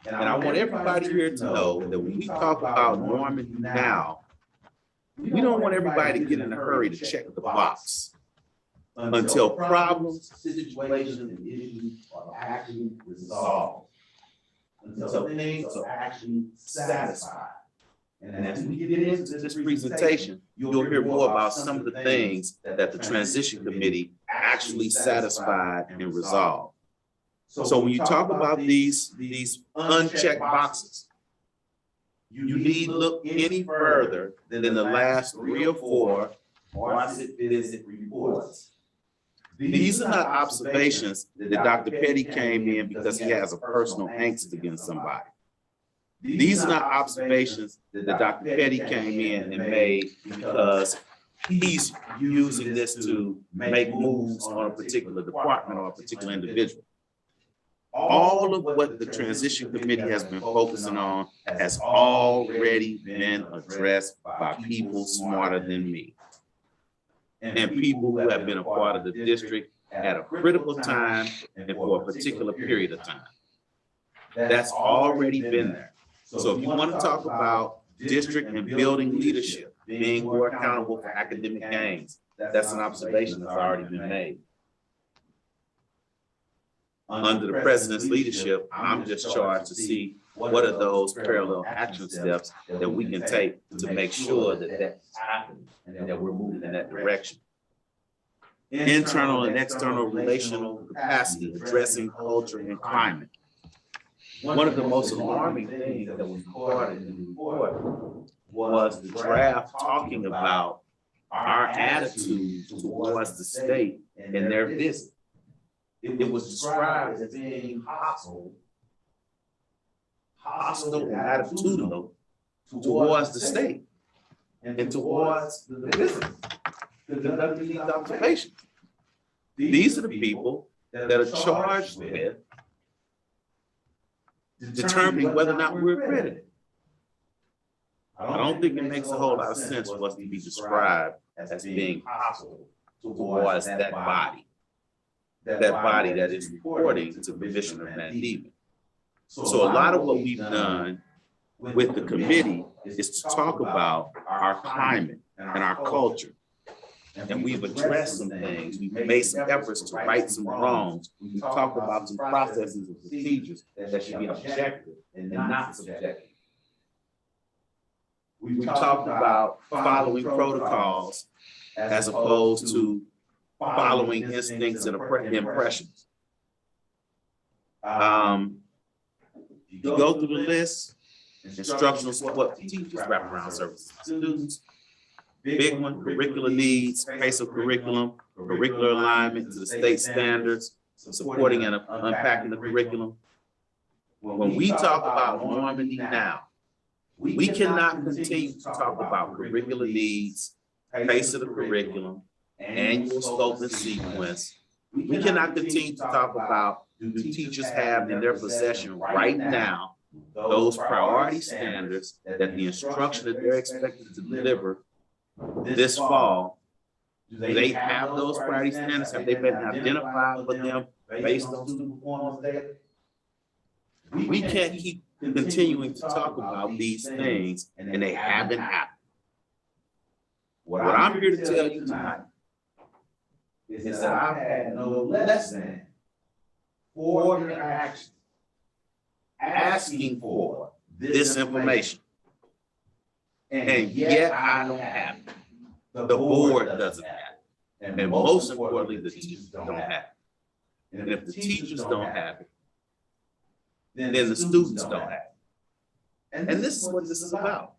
F: And I want everybody here to know that when we talk about Normandy now, we don't want everybody to get in a hurry to check the box until problems, situations, and issues are actually resolved, until things are actually satisfied. And as we get into this presentation, you'll hear more about some of the things that the transition committee actually satisfied and resolved. So when you talk about these unchecked boxes, you need look any further than the last 3 or 4 audit visit reports. These are not observations that Dr. Petty came in because he has a personal angst against somebody. These are not observations that Dr. Petty came in and made because he's using this to make moves on a particular department or a particular individual. all of what the transition committee has been focusing on has already been addressed by people smarter than me. And people who have been a part of the district at a critical time and for a particular period of time. That's already been there. So if you want to talk about district and building leadership, being more accountable for academic gains, that's an observation that's already been made. Under the president's leadership, I'm just charged to see what are those parallel action steps that we can take to make sure that that's happening and that we're moving in that direction. Internal and external relational capacity, addressing culture and climate. One of the most alarming things that was recorded in the report was the draft talking about our attitude towards the state and their visit. It was described as being hostile and attitudinal towards the state and towards the visit. Conducting these observations. These are the people that are charged with determining whether or not we're accredited. I don't think it makes a whole lot of sense for us to be described as being hostile towards that body that is reporting to Commissioner Van Diemen. So a lot of what we've done with the committee is to talk about our climate and our culture. And we've addressed some things. We've made some efforts to right some wrongs. We've talked about some processes and procedures that should be objective and not subjective. We've talked about following protocols as opposed to following instincts and impressions. You go through the list, instructional support for teachers, wraparound services to students. Big one, curricular needs, pace of curriculum, curricular alignment to the state standards, supporting and unpacking the curriculum. When we talk about Normandy now, we cannot continue to talk about curricular needs, pace of the curriculum, annual scope and sequence. We cannot continue to talk about do teachers have in their possession right now those priority standards that the instruction that they're expected to deliver this fall. Do they have those priority standards? Have they been identified for them based on student performance data? We can't keep continuing to talk about these things and they haven't happened. What I'm here to tell you tonight is that I've had no less than 4 interactions asking for this information. And yet I don't have it. The board doesn't have it. And most importantly, the teachers don't have it. And if the teachers don't have it, then the students don't have it. And this is what this is about.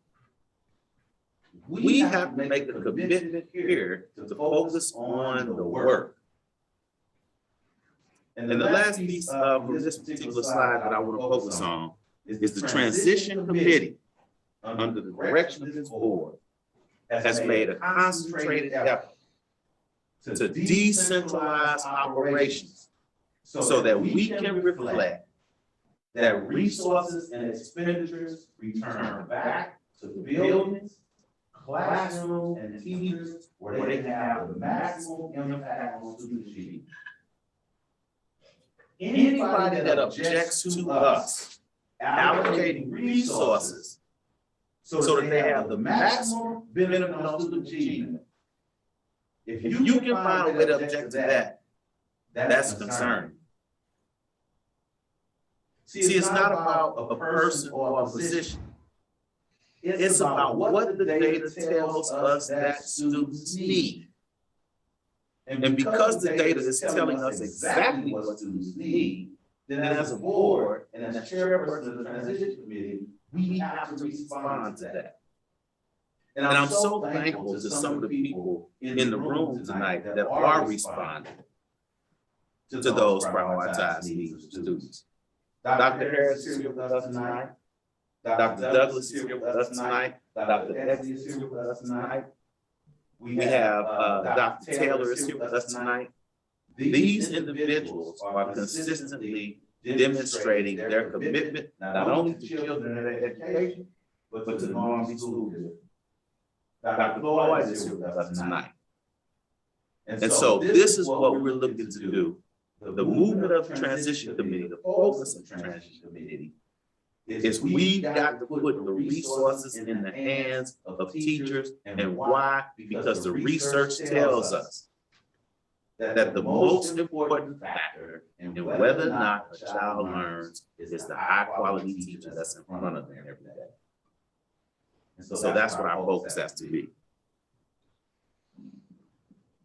F: We have to make a commitment here to focus on the work. And the last piece from this particular slide that I want to focus on is the transition committee under the direction of this board has made a concentrated effort to decentralize operations so that we can reflect that resources and expenditures return back to the buildings, classrooms, and teachers where they can have the maximum impact on student achievement. Anybody that objects to us allocating resources so that they have the maximum benefit on student achievement, if you can find a way to object to that, that's concerning. See, it's not about a person or a position. It's about what the data tells us that students need. And because the data is telling us exactly what students need, then as a board and as chairperson of the transition committee, we have to respond to that. And I'm so thankful to some of the people in the room tonight that are responding to those prioritized needs of students. Dr. Harris is here with us tonight. Dr. Douglas is here with us tonight. Dr. Exley is here with us tonight. We have Dr. Taylor is here with us tonight. These individuals are consistently demonstrating their commitment not only to children and their education, but to the North Beach School District. Dr. Floyd is here with us tonight. And so this is what we're looking to do. The movement of the transition committee, the focus of the transition committee, is we've got to put the resources in the hands of teachers. And why? Because the research tells us that the most important factor in whether or not a child learns is the high quality teacher that's in front of them every day. And so that's what our focus has to be.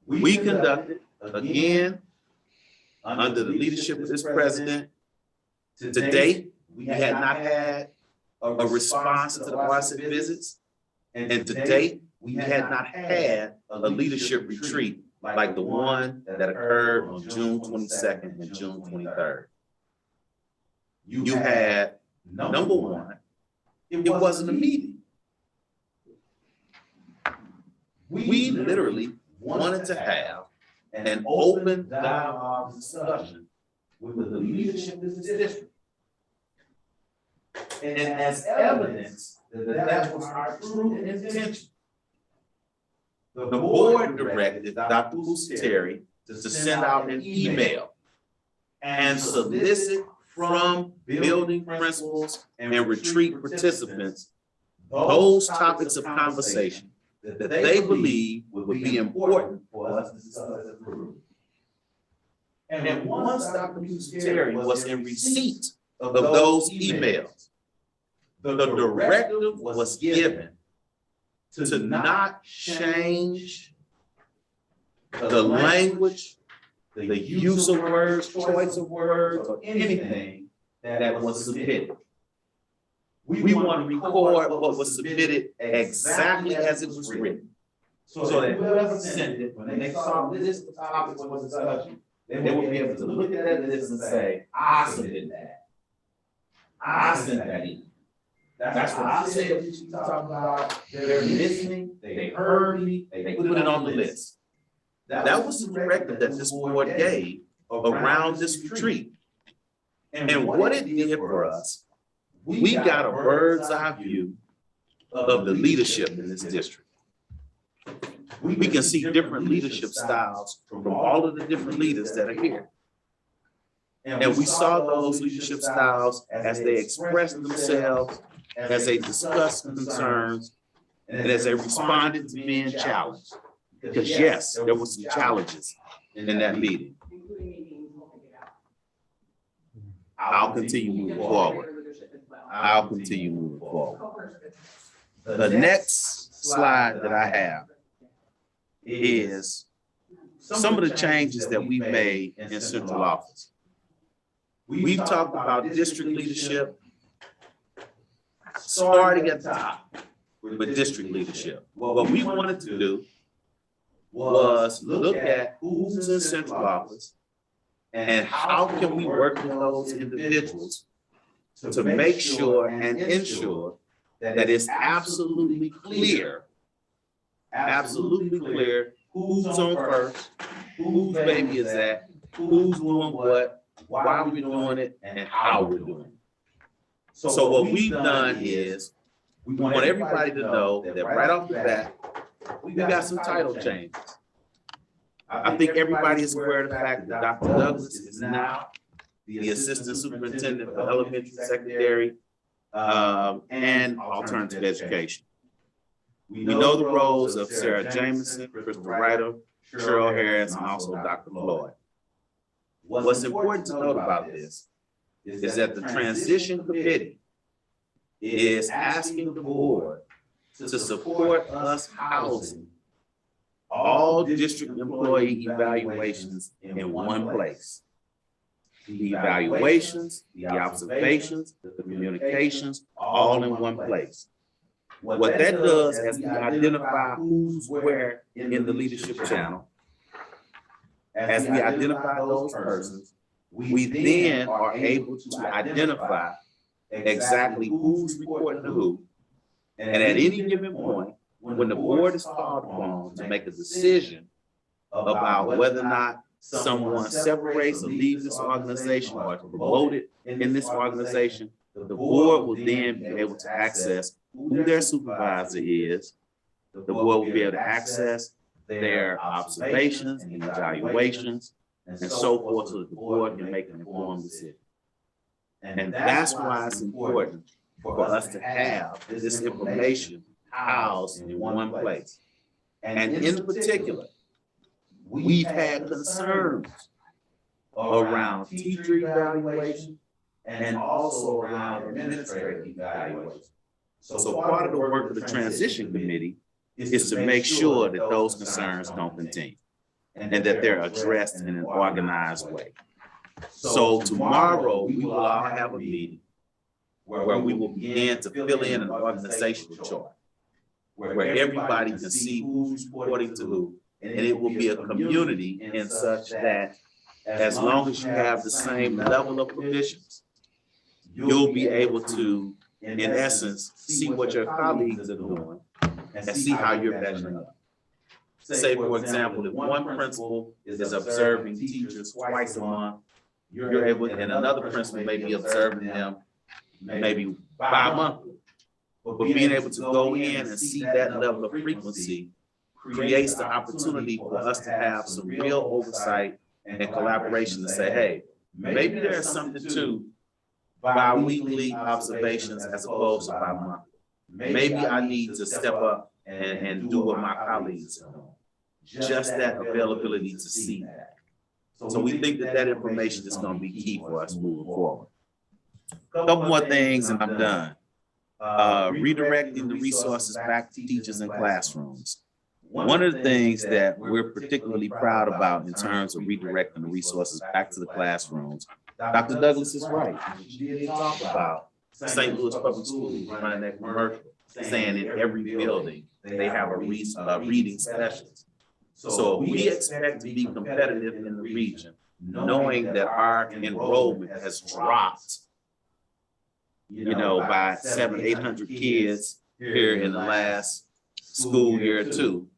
F: We conducted, again, under the leadership of this president, to date, we had not had a response to the RSIT visits. And to date, we had not had a leadership retreat like the one that occurred on June 22nd and June 23rd. You had, number one, it wasn't a meeting. We literally wanted to have an open dialogue discussion with the leadership of this district. And as evidence that was our true intention, the board directed Dr. Terry to send out an email and solicit from building principals and retreat participants those topics of conversation that they believe would be important for us to discuss as a group. And once Dr. Terry was in receipt of those emails, the directive was given to not change the language, the use of words, choice of words, or anything that was submitted. We want to record what was submitted exactly as it was written, so that whoever sent it, when they saw this topic was discussion, they would be able to look at that list and say, I submitted that. I sent that in. That's what I said. We talk about they're listening, they heard me, they put it on the list. That was the directive that this board gave around this retreat. And what it did for us, we got a bird's eye view of the leadership in this district. We can see different leadership styles from all of the different leaders that are here. And we saw those leadership styles as they expressed themselves, as they discussed concerns, and as they responded to being challenged. Because yes, there were some challenges in that meeting. I'll continue moving forward. I'll continue moving forward. The next slide that I have is some of the changes that we've made in central office. We've talked about district leadership, starting at the top with district leadership. What we wanted to do was look at who's in central office and how can we work with those individuals to make sure and ensure that it's absolutely clear who's on first, whose baby is that, who's doing what, why we're doing it, and how we're doing it. So what we've done is we want everybody to know that right off the bat, we got some title changes. I think everybody is aware of the fact that Dr. Douglas is now the Assistant Superintendent for Elementary, Secondary, and Alternative Education. We know the roles of Sarah Jameson, Crystal Ryder, Cheryl Harris, and also Dr. Floyd. What's important to note about this is that the transition committee is asking the board to support us housing all district employee evaluations in one place. The evaluations, the observations, the communications, all in one place. What that does as we identify who's where in the leadership channel, as we identify those persons, we then are able to identify exactly who's reporting to who. And at any given point, when the board is called upon to make a decision about whether or not someone separates or leaves this organization or is promoted in this organization, the board will then be able to access who their supervisor is. The board will be able to access their observations and evaluations and so forth, so that the board can make an informed decision. And that's why it's important for us to have this information housed in one place. And in particular, we've had concerns around teacher evaluation and also around administrative evaluation. So part of the work of the transition committee is to make sure that those concerns don't continue and that they're addressed in an organized way. So tomorrow, we will all have a meeting where we will begin to fill in an organizational chart, where everybody can see who's reporting to who, and it will be a community in such that as long as you have the same level of provisions, you'll be able to, in essence, see what your colleagues are doing and see how you're measuring up. Say, for example, if one principal is observing teachers twice a month, you're able, and another principal may be observing them maybe bi-monthly. But being able to go in and see that level of frequency creates the opportunity for us to have some real oversight and collaboration to say, hey, maybe there's something to bi-weekly observations as opposed to bi-monthly. Maybe I need to step up and do what my colleagues are doing. Just that availability to see that. So we think that that information is going to be key for us moving forward. A couple more things and I'm done. Redirecting the resources back to teachers and classrooms. One of the things that we're particularly proud about in terms of redirecting the resources back to the classrooms, Dr. Douglas is right. She did talk about St. Louis Public Schools running that commercial, saying in every building they have a reading specialist. So we expect to be competitive in the region, knowing that our enrollment has dropped, by 700-800 kids here in the last school year or two.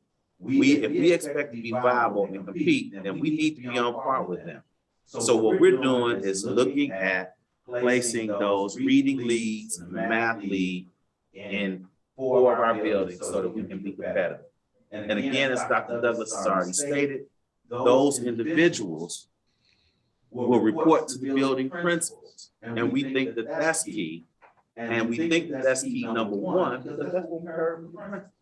F: If we expect to be viable and compete, then we need to be on par with them. So what we're doing is looking at placing those reading leads and math lead in 4 of our buildings so that we can be competitive. And again, as Dr. Douglas has already stated, those individuals will report to the building principals. And we think that that's key. And we think that that's key, number one, because that's what we heard from the principal.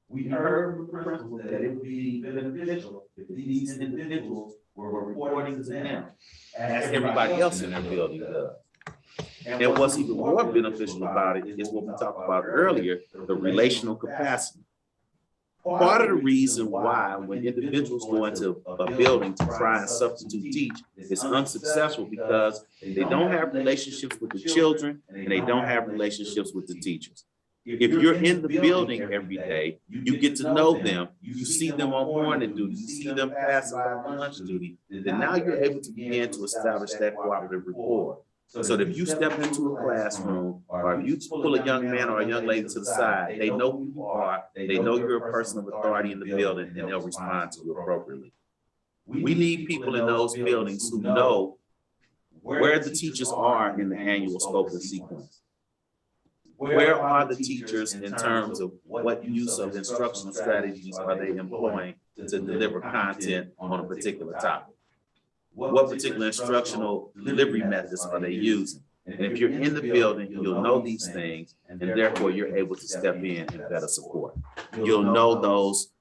F: We heard from the principal that it would be beneficial if these individuals were reporting to them as everybody else in their building does. And what's even more beneficial about it is what we talked about earlier, the relational capacity. Part of the reason why when individuals go into a building to try and substitute teach is unsuccessful because they don't have relationships with the children and they don't have relationships with the teachers. If you're in the building every day, you get to know them, you see them on morning duty, you see them passing by lunch duty, then now you're able to begin to establish that cooperative rapport. So that if you step into a classroom or if you pull a young man or a young lady to the side, they know who you are, they know you're a person of authority in the building, and they'll respond to you appropriately. We need people in those buildings who know where the teachers are in the annual scope and sequence. Where are the teachers in terms of what use of instructional strategies are they employing to deliver content on a particular topic? What particular instructional delivery methods are they using? And if you're in the building, you'll know these things, and therefore you're able to step in and better support. You'll know those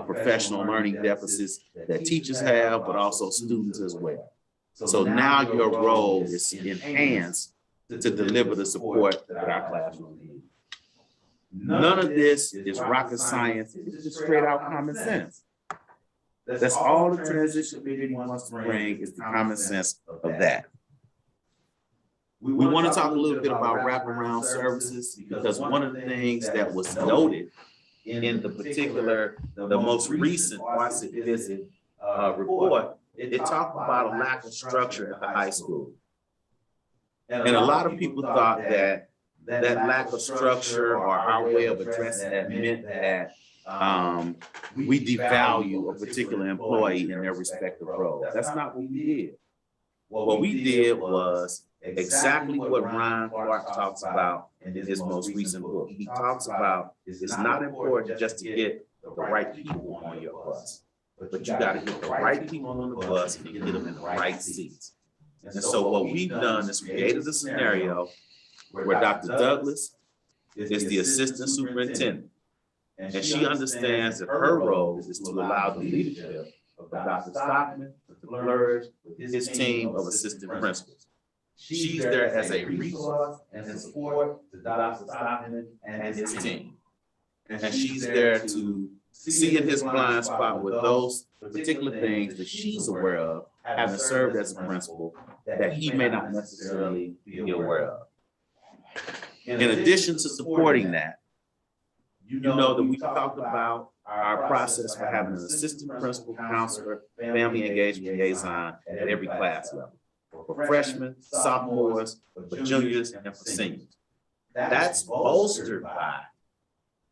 F: professional learning deficits that teachers have, but also students as well. So now your role is enhanced to deliver the support that our classroom needs. None of this is rocket science, it's just straight out common sense. That's all the transition committee wants to bring is the common sense of that. We want to talk a little bit about wraparound services because one of the things that was noted in the most recent OSIT visit report, it talked about a lack of structure at the high school. And a lot of people thought that lack of structure or our way of addressing that meant that we devalue a particular employee in their respective role. That's not what we did. What we did was exactly what Ryan Clark talks about in his most recent book. He talks about it's not important just to get the right people on your bus, but you got to get the right people on the bus and get them in the right seats. And so what we've done is created a scenario where Dr. Douglas is the assistant superintendent. And she understands that her role is to allow the leadership of Dr. Stockman to flourish with his team of assistant principals. She's there as a resource and support to Dr. Stockman and his team. And she's there to see in his blind spot with those particular things that she's aware of, having served as a principal, that he may not necessarily be aware of. In addition to supporting that, you know that we talked about our process for having an assistant principal, counselor, family engagement liaison at every class level, for freshmen, sophomores, for juniors, and for seniors. That's bolstered by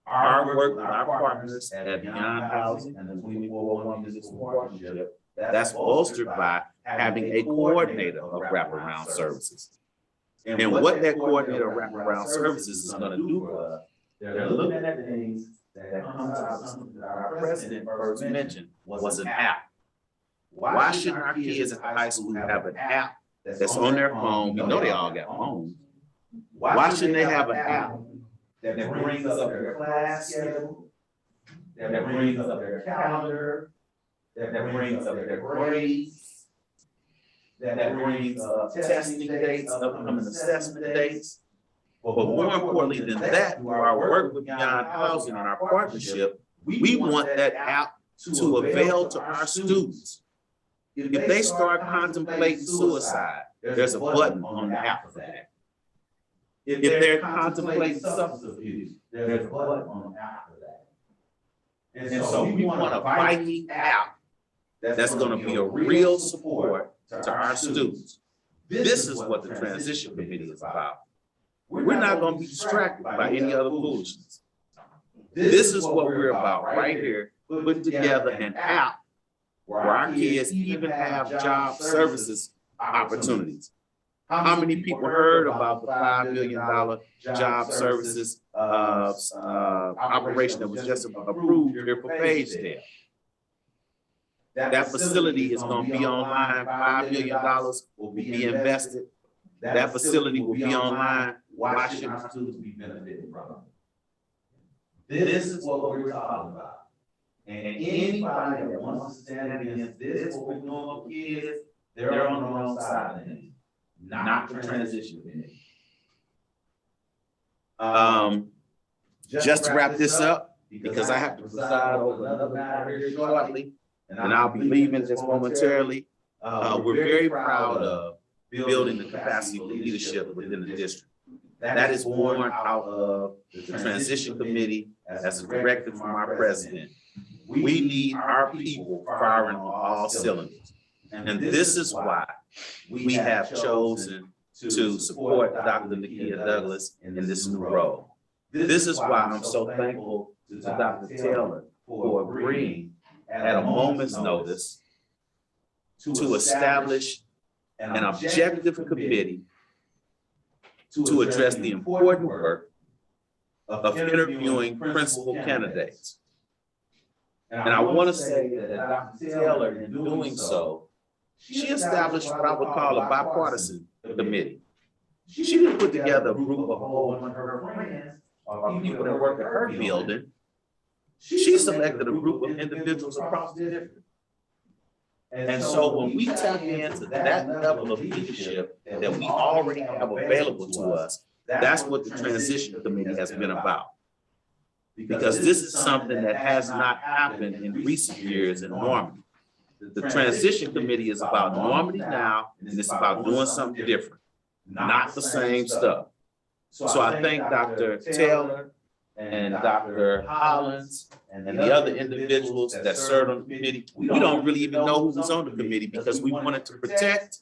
F: our work with our partners at Beyond Housing and the 2401 Municipal Partnership. That's bolstered by having a coordinator of wraparound services. And what that coordinator of wraparound services is going to do for us, they're looking at things that comes out of something that our president first mentioned was an app. Why shouldn't our kids at the high school have an app that's on their phone? We know they all got phones. Why shouldn't they have an app that brings up their class schedule, that brings up their calendar, that brings up their grades, that brings up testing dates, upcoming assessment dates? But more importantly than that, through our work with Beyond Housing and our partnership, we want that app to avail to our students. If they start contemplating suicide, there's a button on the app for that. If they're contemplating substance abuse, there's a button on the app for that. And so we want a Viking app that's going to be a real support to our students. This is what the transition committee is about. We're not going to be distracted by any other foolishness. This is what we're about right here, putting together an app where our kids even have job services opportunities. How many people heard about the $5 million job services operation that was just approved here for Pagedale? That facility is going to be online. $5 million will be invested. That facility will be online. Why shouldn't our students be benefiting from it? This is what we're talking about. And anybody that wants to stand against this, what we're doing for kids, they're on the wrong side of things, not the transition committee. Just to wrap this up, because I have to preside over another matter here shortly, and I'll be leaving just momentarily. We're very proud of building the capacity for leadership within the district. That is born out of the transition committee as a directive from our president. We need our people firing on all cylinders. And this is why we have chosen to support Dr. Nakia Douglas in this new role. This is why I'm so thankful to Dr. Taylor for agreeing at a moment's notice to establish an objective committee to address the important work of interviewing principal candidates. And I want to say that Dr. Taylor, in doing so, she established what I would call a bipartisan committee. She didn't put together a group of whole bunch of her friends or people that work at her building. She selected a group of individuals across the district. And so when we tap into that level of leadership that we already have available to us, that's what the transition committee has been about. Because this is something that has not happened in recent years in Normandy. The transition committee is about Normandy now, and it's about doing something different, not the same stuff. So I thank Dr. Taylor and Dr. Hollins and the other individuals that served on the committee. We don't really even know who was on the committee because we wanted to protect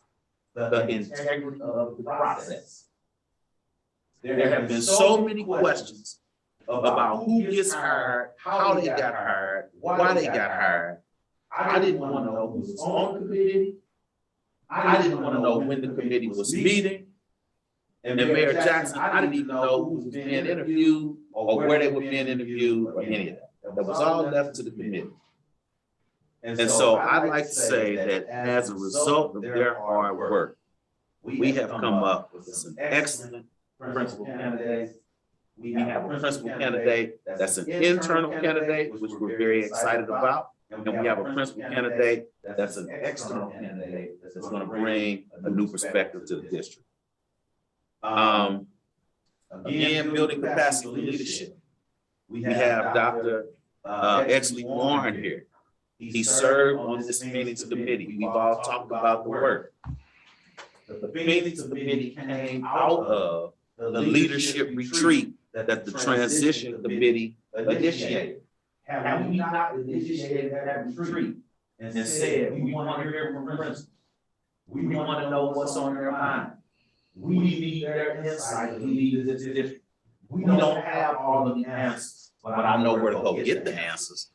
F: the integrity of the process. There have been so many questions about who gets hired, how they got hired, why they got hired. I didn't want to know who was on the committee. I didn't want to know when the committee was meeting. And Mayor Jackson, I didn't even know who was being interviewed or where they were being interviewed or any of that. That was all left to the committee. And so I'd like to say that as a result of their hard work, we have come up with some excellent principal candidates. We have a principal candidate that's an internal candidate, which we're very excited about. And we have a principal candidate that's an external candidate that's going to bring a new perspective to the district. Again, building capacity for leadership. We have Dr. Exley Warren here. He served on this Phoenix committee. We've all talked about the work. The Phoenix committee came out of the leadership retreat that the transition committee initiated. Have we not initiated that retreat and said, we want to hear from principals? We want to know what's on their mind. We need their insight to lead this district. We don't have all of the answers, but I know where to go get the answers.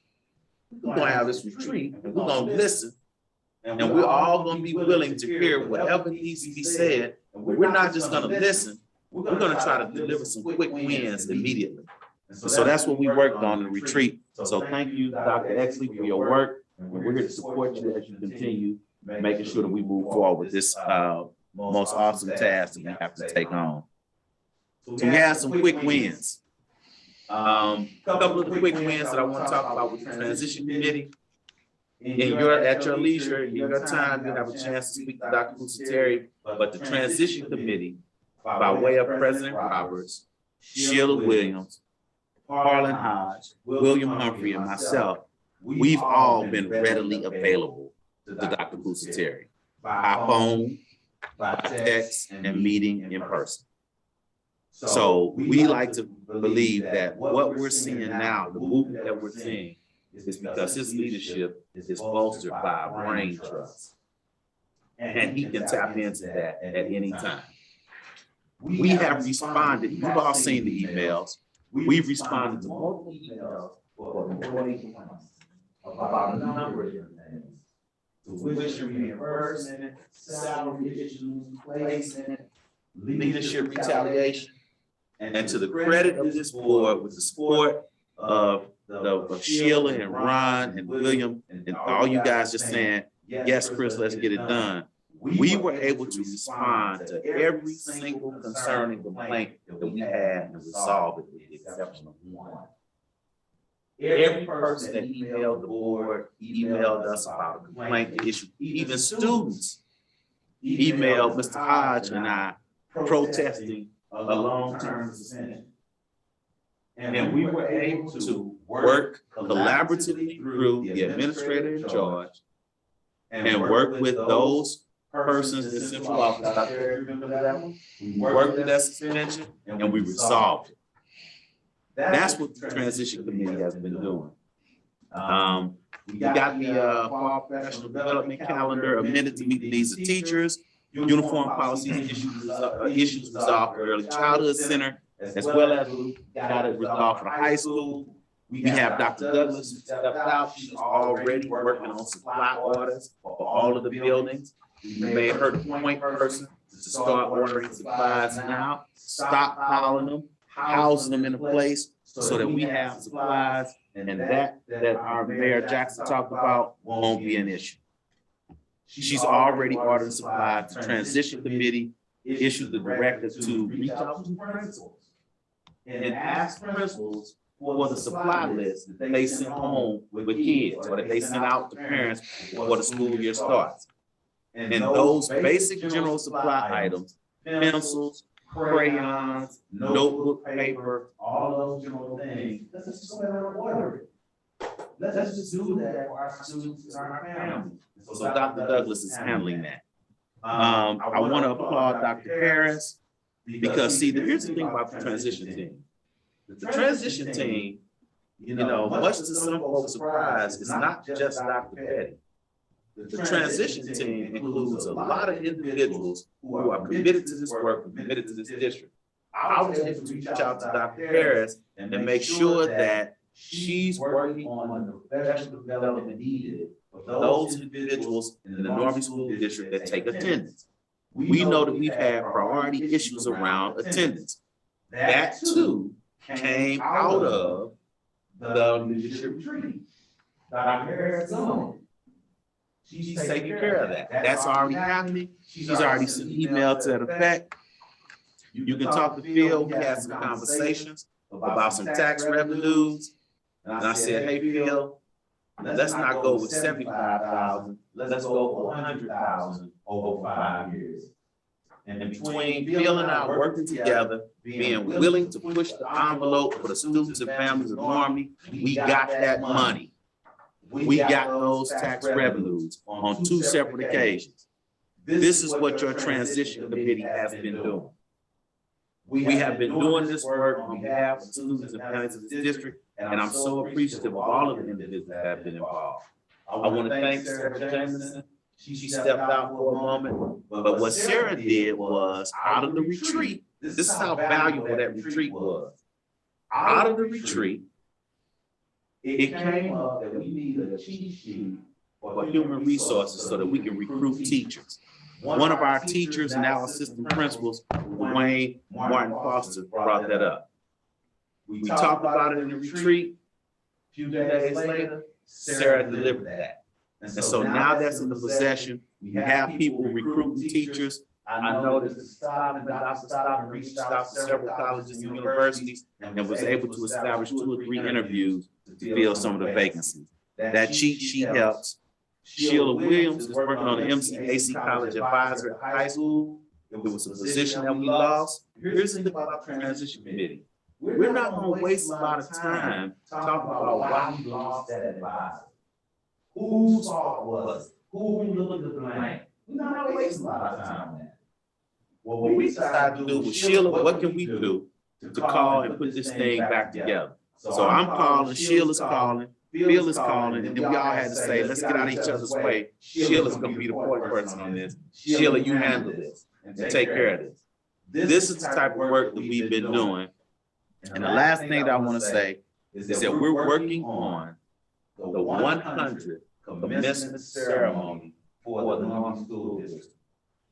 F: We're going to have this retreat and we're going to listen. And we're all going to be willing to hear whatever needs to be said. And we're not just going to listen. We're going to try to deliver some quick wins immediately. So that's what we worked on in the retreat. So thank you, Dr. Exley, for your work. And we're here to support you as you continue making sure that we move forward with this most awesome task that we have to take on. So we have some quick wins. A couple of the quick wins that I want to talk about with the transition committee. At your leisure, in your time, you'll have a chance to speak to Dr. Pusateri, but the transition committee, by way of President Roberts, Sheila Williams, Harlan Hodge, William Humphrey, and myself, we've all been readily available to Dr. Pusateri by phone, by text, and meeting in person. So we like to believe that what we're seeing now, the movement that we're seeing, is because his leadership is bolstered by a brain trust. And he can tap into that at any time. We have responded, you've all seen the emails. We've responded to multiple emails for employee complaints about a number of different things. Tuition reimbursement, salary issues, placement, leadership retaliation. And to the credit of this board, with the support of Sheila and Ron and William and all you guys just saying, yes, Chris, let's get it done. We were able to respond to every single concern and complaint that we had and resolve it with the exception of one. Every person that emailed the board, emailed us about a complaint, the issue, even students emailed Mr. Hodge and I protesting a long-term suspension. And we were able to work collaboratively through the administrator in charge and work with those persons in central office. Dr. Remember that one? We worked with that suspension and we resolved it. That's what the transition committee has been doing. We got the fall professional development calendar amended to meet the needs of teachers, uniform policies and issues resolved for early childhood center, as well as we got it resolved for the high school. We have Dr. Douglas who stepped out. She's already working on supply orders for all of the buildings. We made her the point person to start ordering supplies now, stockpiling them, housing them in a place so that we have supplies, and that our Mayor Jackson talked about won't be an issue. She's already ordered supplies. The transition committee issued the directive to reach out to principals and ask principals for the supply list that they send home with kids or that they send out to parents before the school year starts. And those basic general supply items, pencils, crayons, notebook paper, all those general things, let's just go ahead and order it. Let's just do that for our students and our families. So Dr. Douglas is handling that. I want to applaud Dr. Harris because, see, here's the thing about the transition team. The transition team, much to some folks' surprise, is not just Dr. Petty. The transition team includes a lot of individuals who are committed to this work, committed to this district. I was able to reach out to Dr. Harris and make sure that she's working on the professional development needed for those individuals in the Norman School District that take attendance. We know that we've had priority issues around attendance. That too came out of the leadership retreat. Dr. Harris is on it. She's taking care of that. That's already happening. She's already sent an email to that effect. You can talk to Phil. We had some conversations about some tax revenues. And I said, hey, Phil, let's not go with 75,000. Let's go for 100,000 over 5 years. And between Phil and I working together, being willing to push the envelope for the students and families of Normandy, we got that money. We got those tax revenues on 2 separate occasions. This is what your transition committee has been doing. We have been doing this work on behalf of students and families of this district, and I'm so appreciative of all of the individuals that have been involved. I want to thank Sarah Jameson. She stepped out for a moment, but what Sarah did was, out of the retreat, this is how valuable that retreat was. Out of the retreat, it came up that we needed a cheat sheet for human resources so that we can recruit teachers. One of our teachers and our assistant principals, Wayne Martin Foster, brought that up. We talked about it in the retreat. A few days later, Sarah delivered that. And so now that's in the possession. We have people recruiting teachers. I know that Dr. Stockton reached out to several colleges and universities and was able to establish 2 or 3 interviews to fill some of the vacancies. That cheat sheet helps. Sheila Williams is working on the MCAC College Advisor at the high school. It was a position that we lost. Here's the thing about the transition committee. We're not going to waste a lot of time talking about why we lost that advisor. Whose fault was it? Who looked at the blame? We're not wasting a lot of time on that. Well, what we decided to do was, Sheila, what can we do to call and put this thing back together? So I'm calling, Sheila's calling, Bill is calling, and then we all had to say, let's get out of each other's way. Sheila's going to be the point person on this. Sheila, you handle this and take care of this. This is the type of work that we've been doing. And the last thing that I want to say is that we're working on the 100th commencement ceremony for the Norman School District.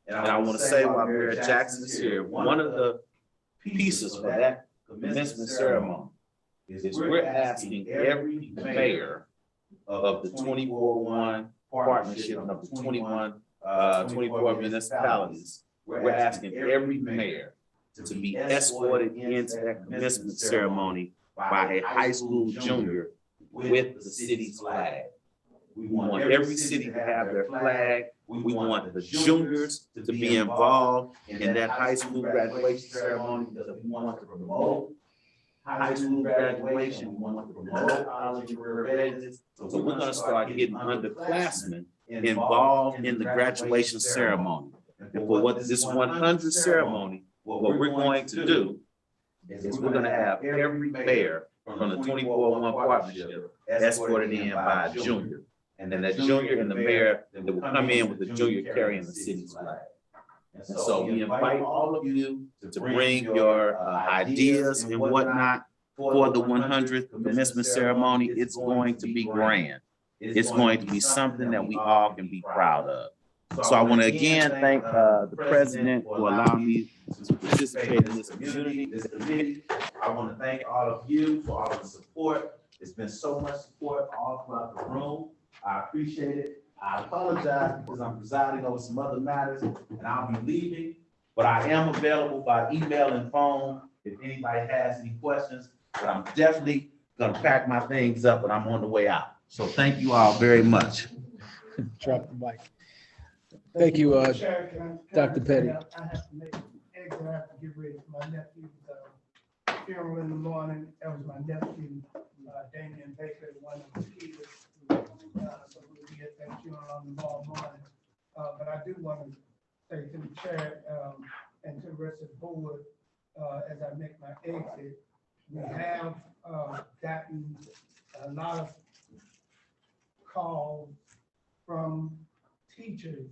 F: And I want to say, while Mayor Jackson is here, one of the pieces for that commencement ceremony is we're asking every mayor of the 24-1 partnership of the 24 municipalities, we're asking every mayor to be escorted into that commencement ceremony by a high school junior with the city's flag. We want every city to have their flag. We want the juniors to be involved in that high school graduation ceremony, because we want to promote high school graduation, we want to promote college and career readiness. So we're going to start getting underclassmen involved in the graduation ceremony. And for what this 100th ceremony, what we're going to do is we're going to have every mayor from the 24-1 partnership escorted in by a junior. And then that junior and the mayor that will come in with the junior carrying the city's flag. And so we invite all of you to bring your ideas and whatnot for the 100th commencement ceremony. It's going to be grand. It's going to be something that we all can be proud of. So I want to again thank the president for allowing me to participate in this community, this committee. I want to thank all of you for all of the support. There's been so much support all throughout the room. I appreciate it. I apologize because I'm presiding over some other matters and I'll be leaving, but I am available by email and phone if anybody has any questions. But I'm definitely going to pack my things up and I'm on the way out. So thank you all very much.
A: Drop the mic. Thank you, Dr. Petty.
C: I have to make exit. I have to get ready for my nephew's funeral in the morning. That was my nephew, Damian Baker, one of the kids. So we'll be at that funeral on tomorrow morning. But I do want to say to the chair and to the rest of the board, as I make my exit, we have gotten a lot of calls from teachers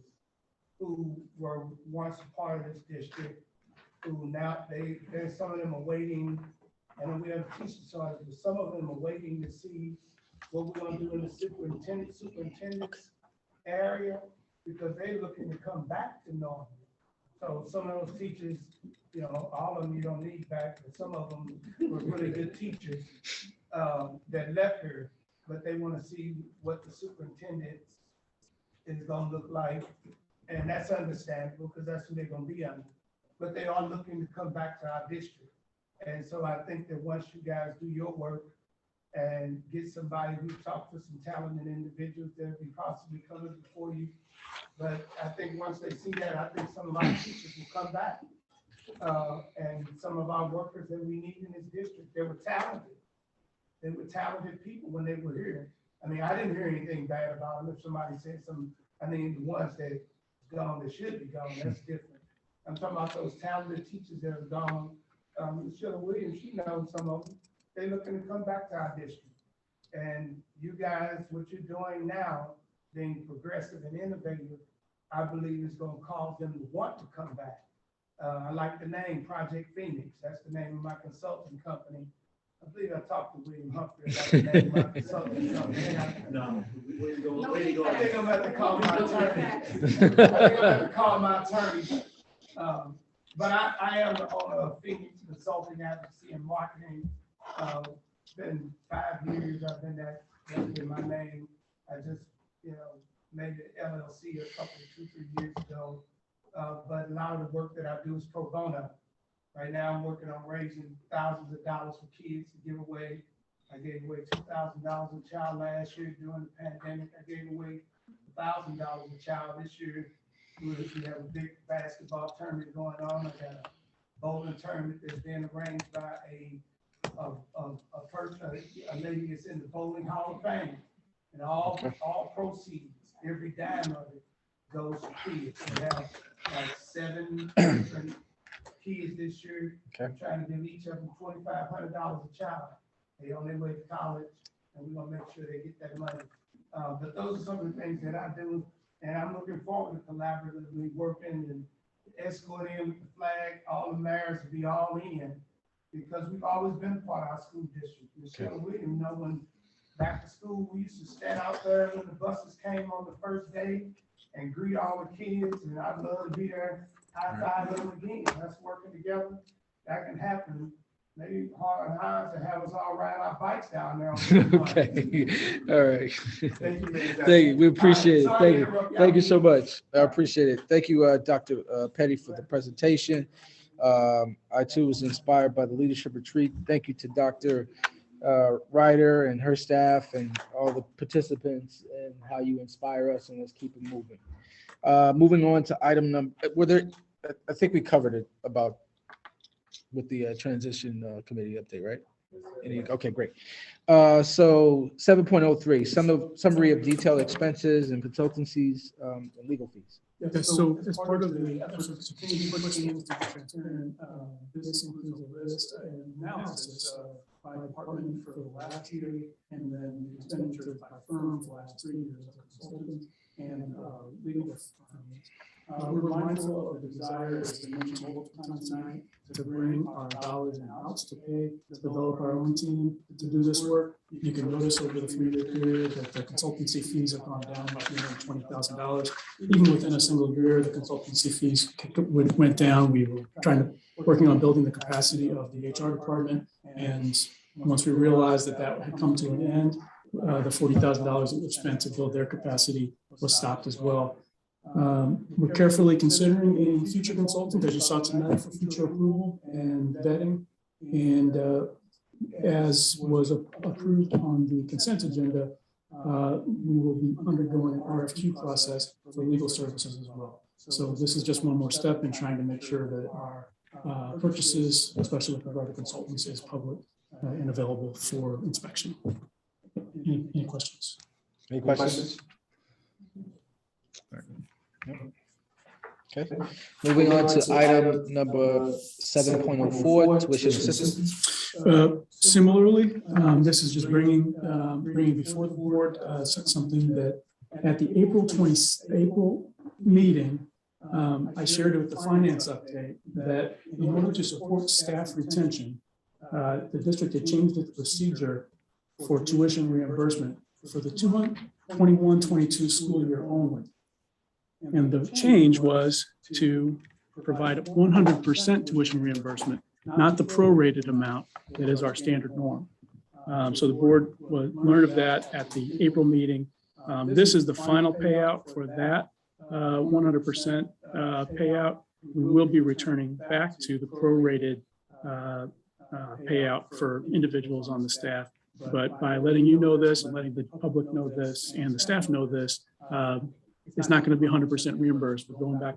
C: who were once a part of this district who now there's some of them are waiting, and then we have teacher charges, but some of them are waiting to see what we're gonna do in the superintendent's area, because they're looking to come back to normal. So some of those teachers, you know, all of them you don't need back, but some of them were really good teachers that left her, but they want to see what the superintendent is gonna look like. And that's understandable, because that's who they're gonna be under. But they are looking to come back to our district. And so I think that once you guys do your work and get somebody who talked to some talented individuals, they'll be possibly coming before you. But I think once they see that, I think some of our teachers will come back. And some of our workers that we need in this district, they were talented. They were talented people when they were here. I mean, I didn't hear anything bad about them. If somebody said some, I mean, the ones that gone, that should be gone, that's different. I'm talking about those talented teachers that are gone. Michelle Williams, she knows some of them. They're looking to come back to our district. And you guys, what you're doing now, being progressive and innovative, I believe is going to cause them to want to come back. I like the name Project Phoenix. That's the name of my consulting company. I believe I talked to William Humphrey about the name of my consulting company.
L: No.
C: I think I'm about to call my attorney. I think I'm about to call my attorney. But I am the owner of Phoenix Consulting Advocacy and Marketing. It's been 5 years I've been that in my name. I just, you know, made the LLC a couple, 2-3 years ago. But a lot of the work that I do is pro bono. Right now, I'm working on raising thousands of dollars for kids to give away. I gave away $2,000 a child last year during the pandemic. I gave away $1,000 a child this year. We have a big basketball tournament going on. I got a bowling tournament that's being arranged by a person, a lady that's in the Bowling Hall of Fame. And all proceeds, every dime of it goes to kids. We have like 7 different kids this year.
A: Okay.
C: I'm trying to give each of them $2,500 a child. They on their way to college, and we're gonna make sure they get that money. But those are some of the things that I do, and I'm looking forward to collaboratively working and escorting with the flag. All the mayors will be all in, because we've always been part of our school district. Michelle Williams, you know, when back to school, we used to stand out there when the buses came on the first day and greet all the kids, and I'd love to be there, high five them again. That's working together. That can happen. Maybe Harlan Hines and have us all ride our bikes down there.
A: Okay, all right.
C: Thank you, man.
A: Thank you, we appreciate it.
C: Sorry
A: Thank
C: to
A: you.
C: interrupt y'all.
A: Thank you so much. I appreciate it. Thank you, Dr. Petty, for the presentation. I too was inspired by the leadership retreat. Thank you to Dr. Ryder and her staff and all the participants, and how you inspire us, and let's keep it moving. Moving on to item number, I think we covered it about with the transition committee update, right? Okay, great. So 7.03, summary of detailed expenses and consultancies and legal fees.
D: Yeah, so as part of the efforts to continue pushing into the transparent, this includes a list and analysis by department for the last year, and then the expenditures by firm for the last 3 years of consultants and legal firms. We're mindful of the desire, as I mentioned multiple times tonight, to bring our dollars and outs to pay, to develop our own team to do this work. You can notice over the 3-year period that the consultancy fees have gone down by $320,000. Even within a single year, the consultancy fees went down. We were working on building the capacity of the HR department. And once we realized that that had come to an end, the $40,000 that was spent to build their capacity was stopped as well. We're carefully considering a future consultant, as you saw tonight, for future approval and vetting. And as was approved on the consent agenda, we will be undergoing an RFQ process for legal services as well. So this is just one more step in trying to make sure that our purchases, especially with regard to consultants, is public and available for inspection. Any questions?
A: Any questions? Okay, moving on to item number 7.04, tuition assistance.
D: Similarly, this is just bringing before the board something that at the April meeting, I shared it with the finance update that in order to support staff retention, the district had changed its procedure for tuition reimbursement for the 21-22 school year only. And the change was to provide 100% tuition reimbursement, not the prorated amount that is our standard norm. So the board learned of that at the April meeting. This is the final payout for that 100% payout. We will be returning back to the prorated payout for individuals on the staff. But by letting you know this and letting the public know this and the staff know this, it's not going to be 100% reimbursed. We're going back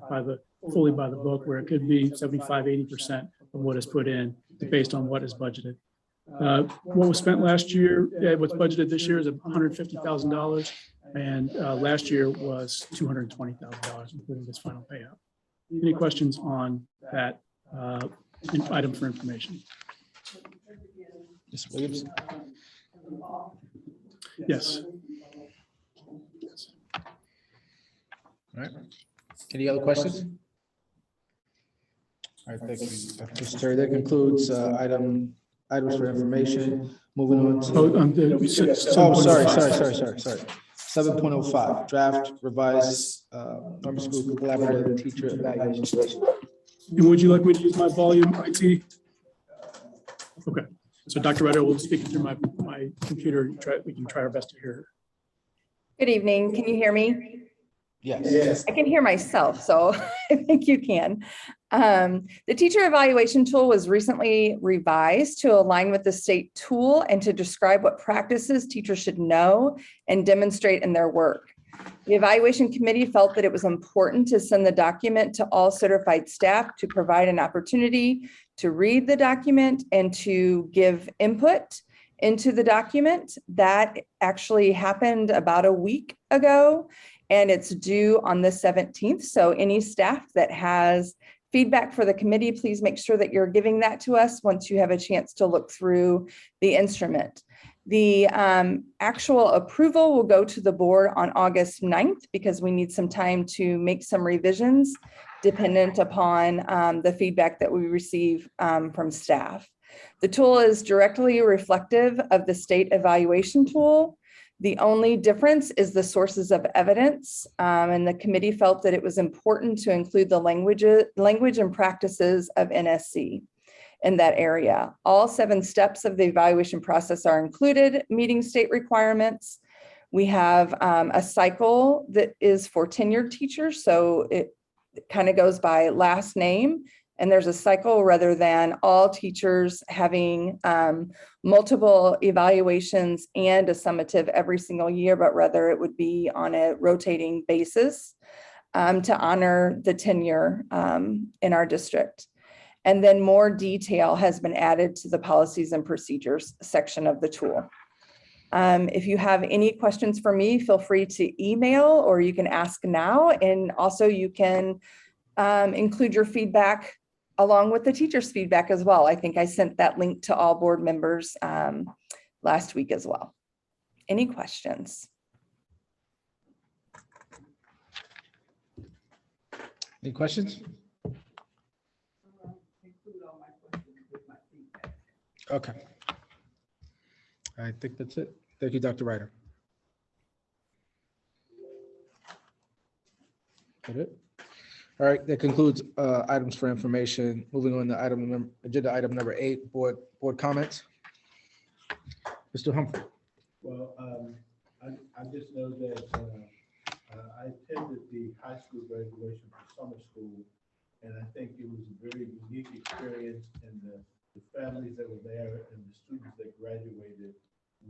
D: fully by the book, where it could be 75, 80% of what is put in based on what is budgeted. What was spent last year, what's budgeted this year is $150,000, and last year was $220,000, including this final payout. Any questions on that item for information?
A: Ms. Williams?
D: Yes.
A: All right. Any other questions? All right, thank you, Mr. Terry. That concludes items for information. Moving on to. Sorry. 7.05, draft revised Norman School Collaborative Teacher Evaluation Situation.
D: And would you like me to use my volume, IT? Okay, so Dr. Ryder will speak through my computer. We can try our best to hear her.
N: Good evening. Can you hear me?
A: Yes.
N: I can hear myself, so I think you can. The teacher evaluation tool was recently revised to align with the state tool and to describe what practices teachers should know and demonstrate in their work. The evaluation committee felt that it was important to send the document to all certified staff to provide an opportunity to read the document and to give input into the document. That actually happened about a week ago, and it's due on the 17th. So any staff that has feedback for the committee, please make sure that you're giving that to us once you have a chance to look through the instrument. The actual approval will go to the board on August 9th because we need some time to make some revisions dependent upon the feedback that we receive from staff. The tool is directly reflective of the state evaluation tool. The only difference is the sources of evidence, and the committee felt that it was important to include the language and practices of NSC in that area. All 7 steps of the evaluation process are included, meeting state requirements. We have a cycle that is for tenured teachers, so it kind of goes by last name. And there's a cycle rather than all teachers having multiple evaluations and a summative every single year, but rather it would be on a rotating basis to honor the tenure in our district. And then more detail has been added to the policies and procedures section of the tool. If you have any questions for me, feel free to email or you can ask now. And also you can include your feedback along with the teacher's feedback as well. I think I sent that link to all board members last week as well. Any questions?
A: Any questions? Okay. I think that's it. Thank you, Dr. Ryder. That it? All right, that concludes items for information. Moving on to agenda item number 8, board comments. Mr. Humphrey.
L: Well, I just know that I attended the high school graduation for summer school, and I think it was a very unique experience, and the families that were there and the students that graduated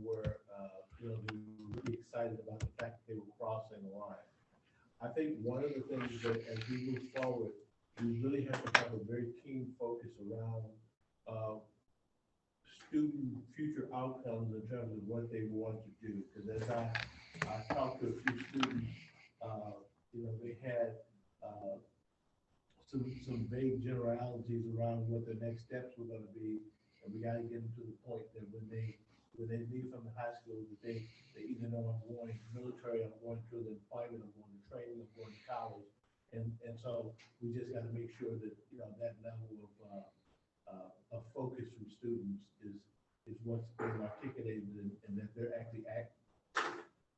L: were, they were really excited about the fact that they were crossing the line. I think one of the things that as we move forward, we really have to have a very keen focus around student future outcomes in terms of what they want to do. Because as I talked to a few students, they had some vague generalities around what the next steps were going to be, and we got to get them to the point that when they leave from the high school, that they either know I'm going military, I'm going to the employment, I'm going to training, I'm going to college, And so we just got to make sure that, you know, that level of focus from students is what's being articulated and that they're actually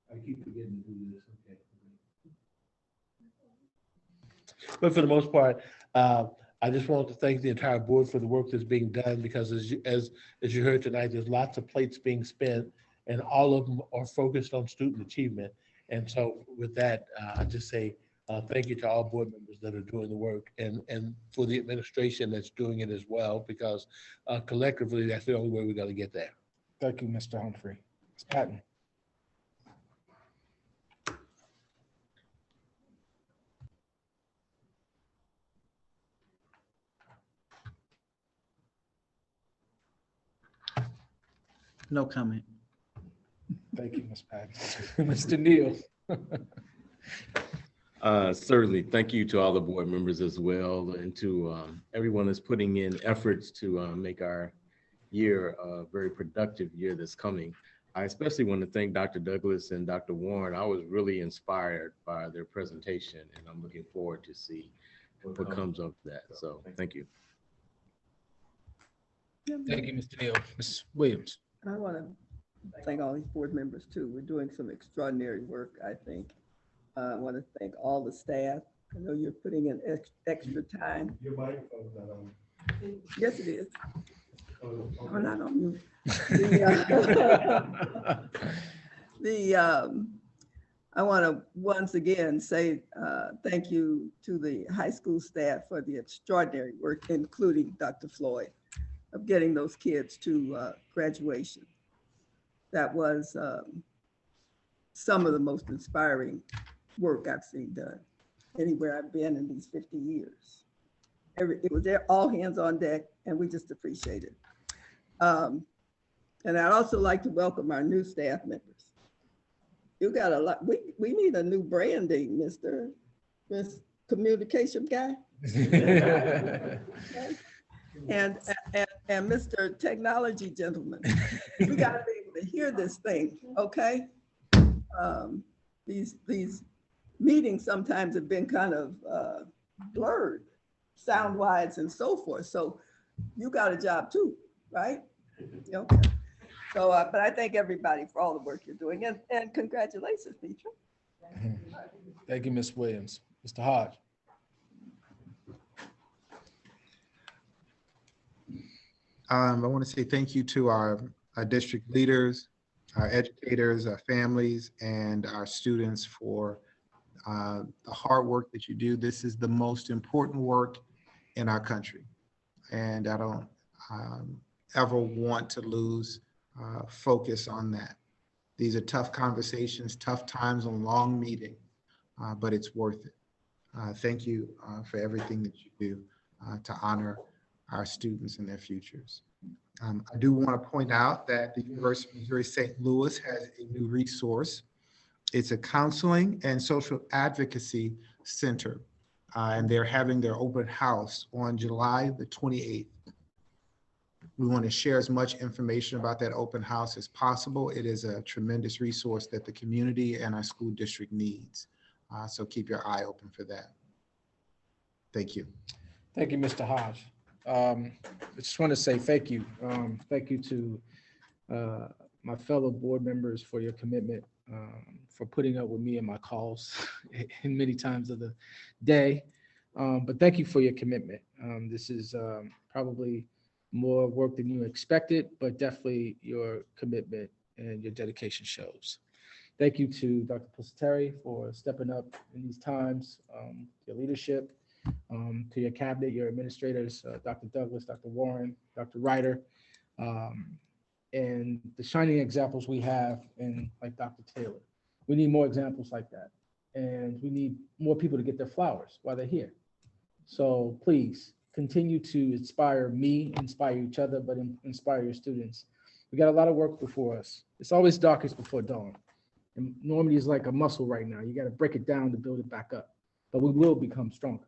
L: I keep forgetting to do this, okay. But for the most part, I just wanted to thank the entire board for the work that's being done, because as you heard tonight, there's lots of plates being spent and all of them are focused on student achievement. And so with that, I just say thank you to all board members that are doing the work, and for the administration that's doing it as well, because collectively, that's the only way we're going to get there.
J: Thank you, Mr. Humphrey. Ms. Patton.
M: No comment.
J: Thank you, Ms. Patton. Mr. Neal.
F: Certainly, thank you to all the board members as well, and to everyone that's putting in efforts to make our year a very productive year that's coming. I especially want to thank Dr. Douglas and Dr. Warren. I was really inspired by their presentation, and I'm looking forward to see what comes of that. So thank you.
J: Thank you, Mr. Neal. Ms. Williams.
H: I want to thank all these board members too. We're doing some extraordinary work, I think. I want to thank all the staff. I know you're putting in extra time.
L: Your microphone's not on.
H: Yes, it is.
L: Oh,
H: We're not on mute. I want to once again say thank you to the high school staff for the extraordinary work, including Dr. Floyd, of getting those kids to graduation. That was some of the most inspiring work I've seen done anywhere I've been in these 50 years. It was there, all hands on deck, and we just appreciate it. And I'd also like to welcome our new staff members. You got a lot, we need a new branding, Mr. Communication guy. And Mr. Technology gentleman. We gotta be able to hear this thing, okay? These meetings sometimes have been kind of blurred, sound-wise and so forth. So you got a job too, right? Okay. So, but I thank everybody for all the work you're doing, and congratulations, teacher.
J: Thank you, Ms. Williams. Mr. Hodge.
C: I want to say thank you to our district leaders, our educators, our families, and our students for the hard work that you do. This is the most important work in our country, and I don't ever want to lose focus on that. These are tough conversations, tough times, a long meeting, but it's worth it. Thank you for everything that you do to honor our students and their futures. I do want to point out that the University of Missouri St. Louis has a new resource. It's a counseling and social advocacy center, and they're having their open house on July the 28th. We want to share as much information about that open house as possible. It is a tremendous resource that the community and our school district needs. So keep your eye open for that. Thank you.
J: Thank you, Mr. Hodge. I just want to say thank you. Thank you to my fellow board members for your commitment, for putting up with me and my calls in many times of the day. But thank you for your commitment. This is probably more work than you expected, but definitely your commitment and your dedication shows. Thank you to Dr. Pusateri for stepping up in these times, your leadership, to your cabinet, your administrators, Dr. Douglas, Dr. Warren, Dr. Ryder, and the shining examples we have in like Dr. Taylor. We need more examples like that. And we need more people to get their flowers while they're here. So please continue to inspire me, inspire each other, but inspire your students. We got a lot of work before us. It's always darkest before dawn. And Normandy is like a muscle right now. You got to break it down to build it back up, but we will become stronger.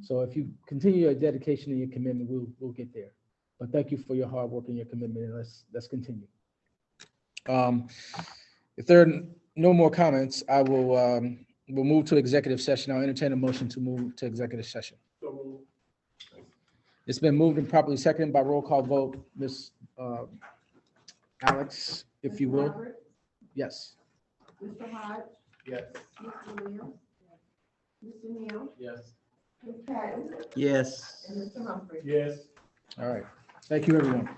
J: So if you continue your dedication and your commitment, we'll get there. But thank you for your hard work and your commitment, and let's continue. If there are no more comments, I will
A: We'll move to executive session. I'll entertain a motion to move to executive session. It's been moved and properly seconded by roll call vote. Ms. Alex, if you will. Yes.
B: Mr. Hodge?
L: Yes.
B: Mr. Williams? Mr. Neal?
L: Yes.
B: Ms. Patton?
M: Yes.
B: And Mr. Humphrey?
L: Yes.
A: All right. Thank you, everyone.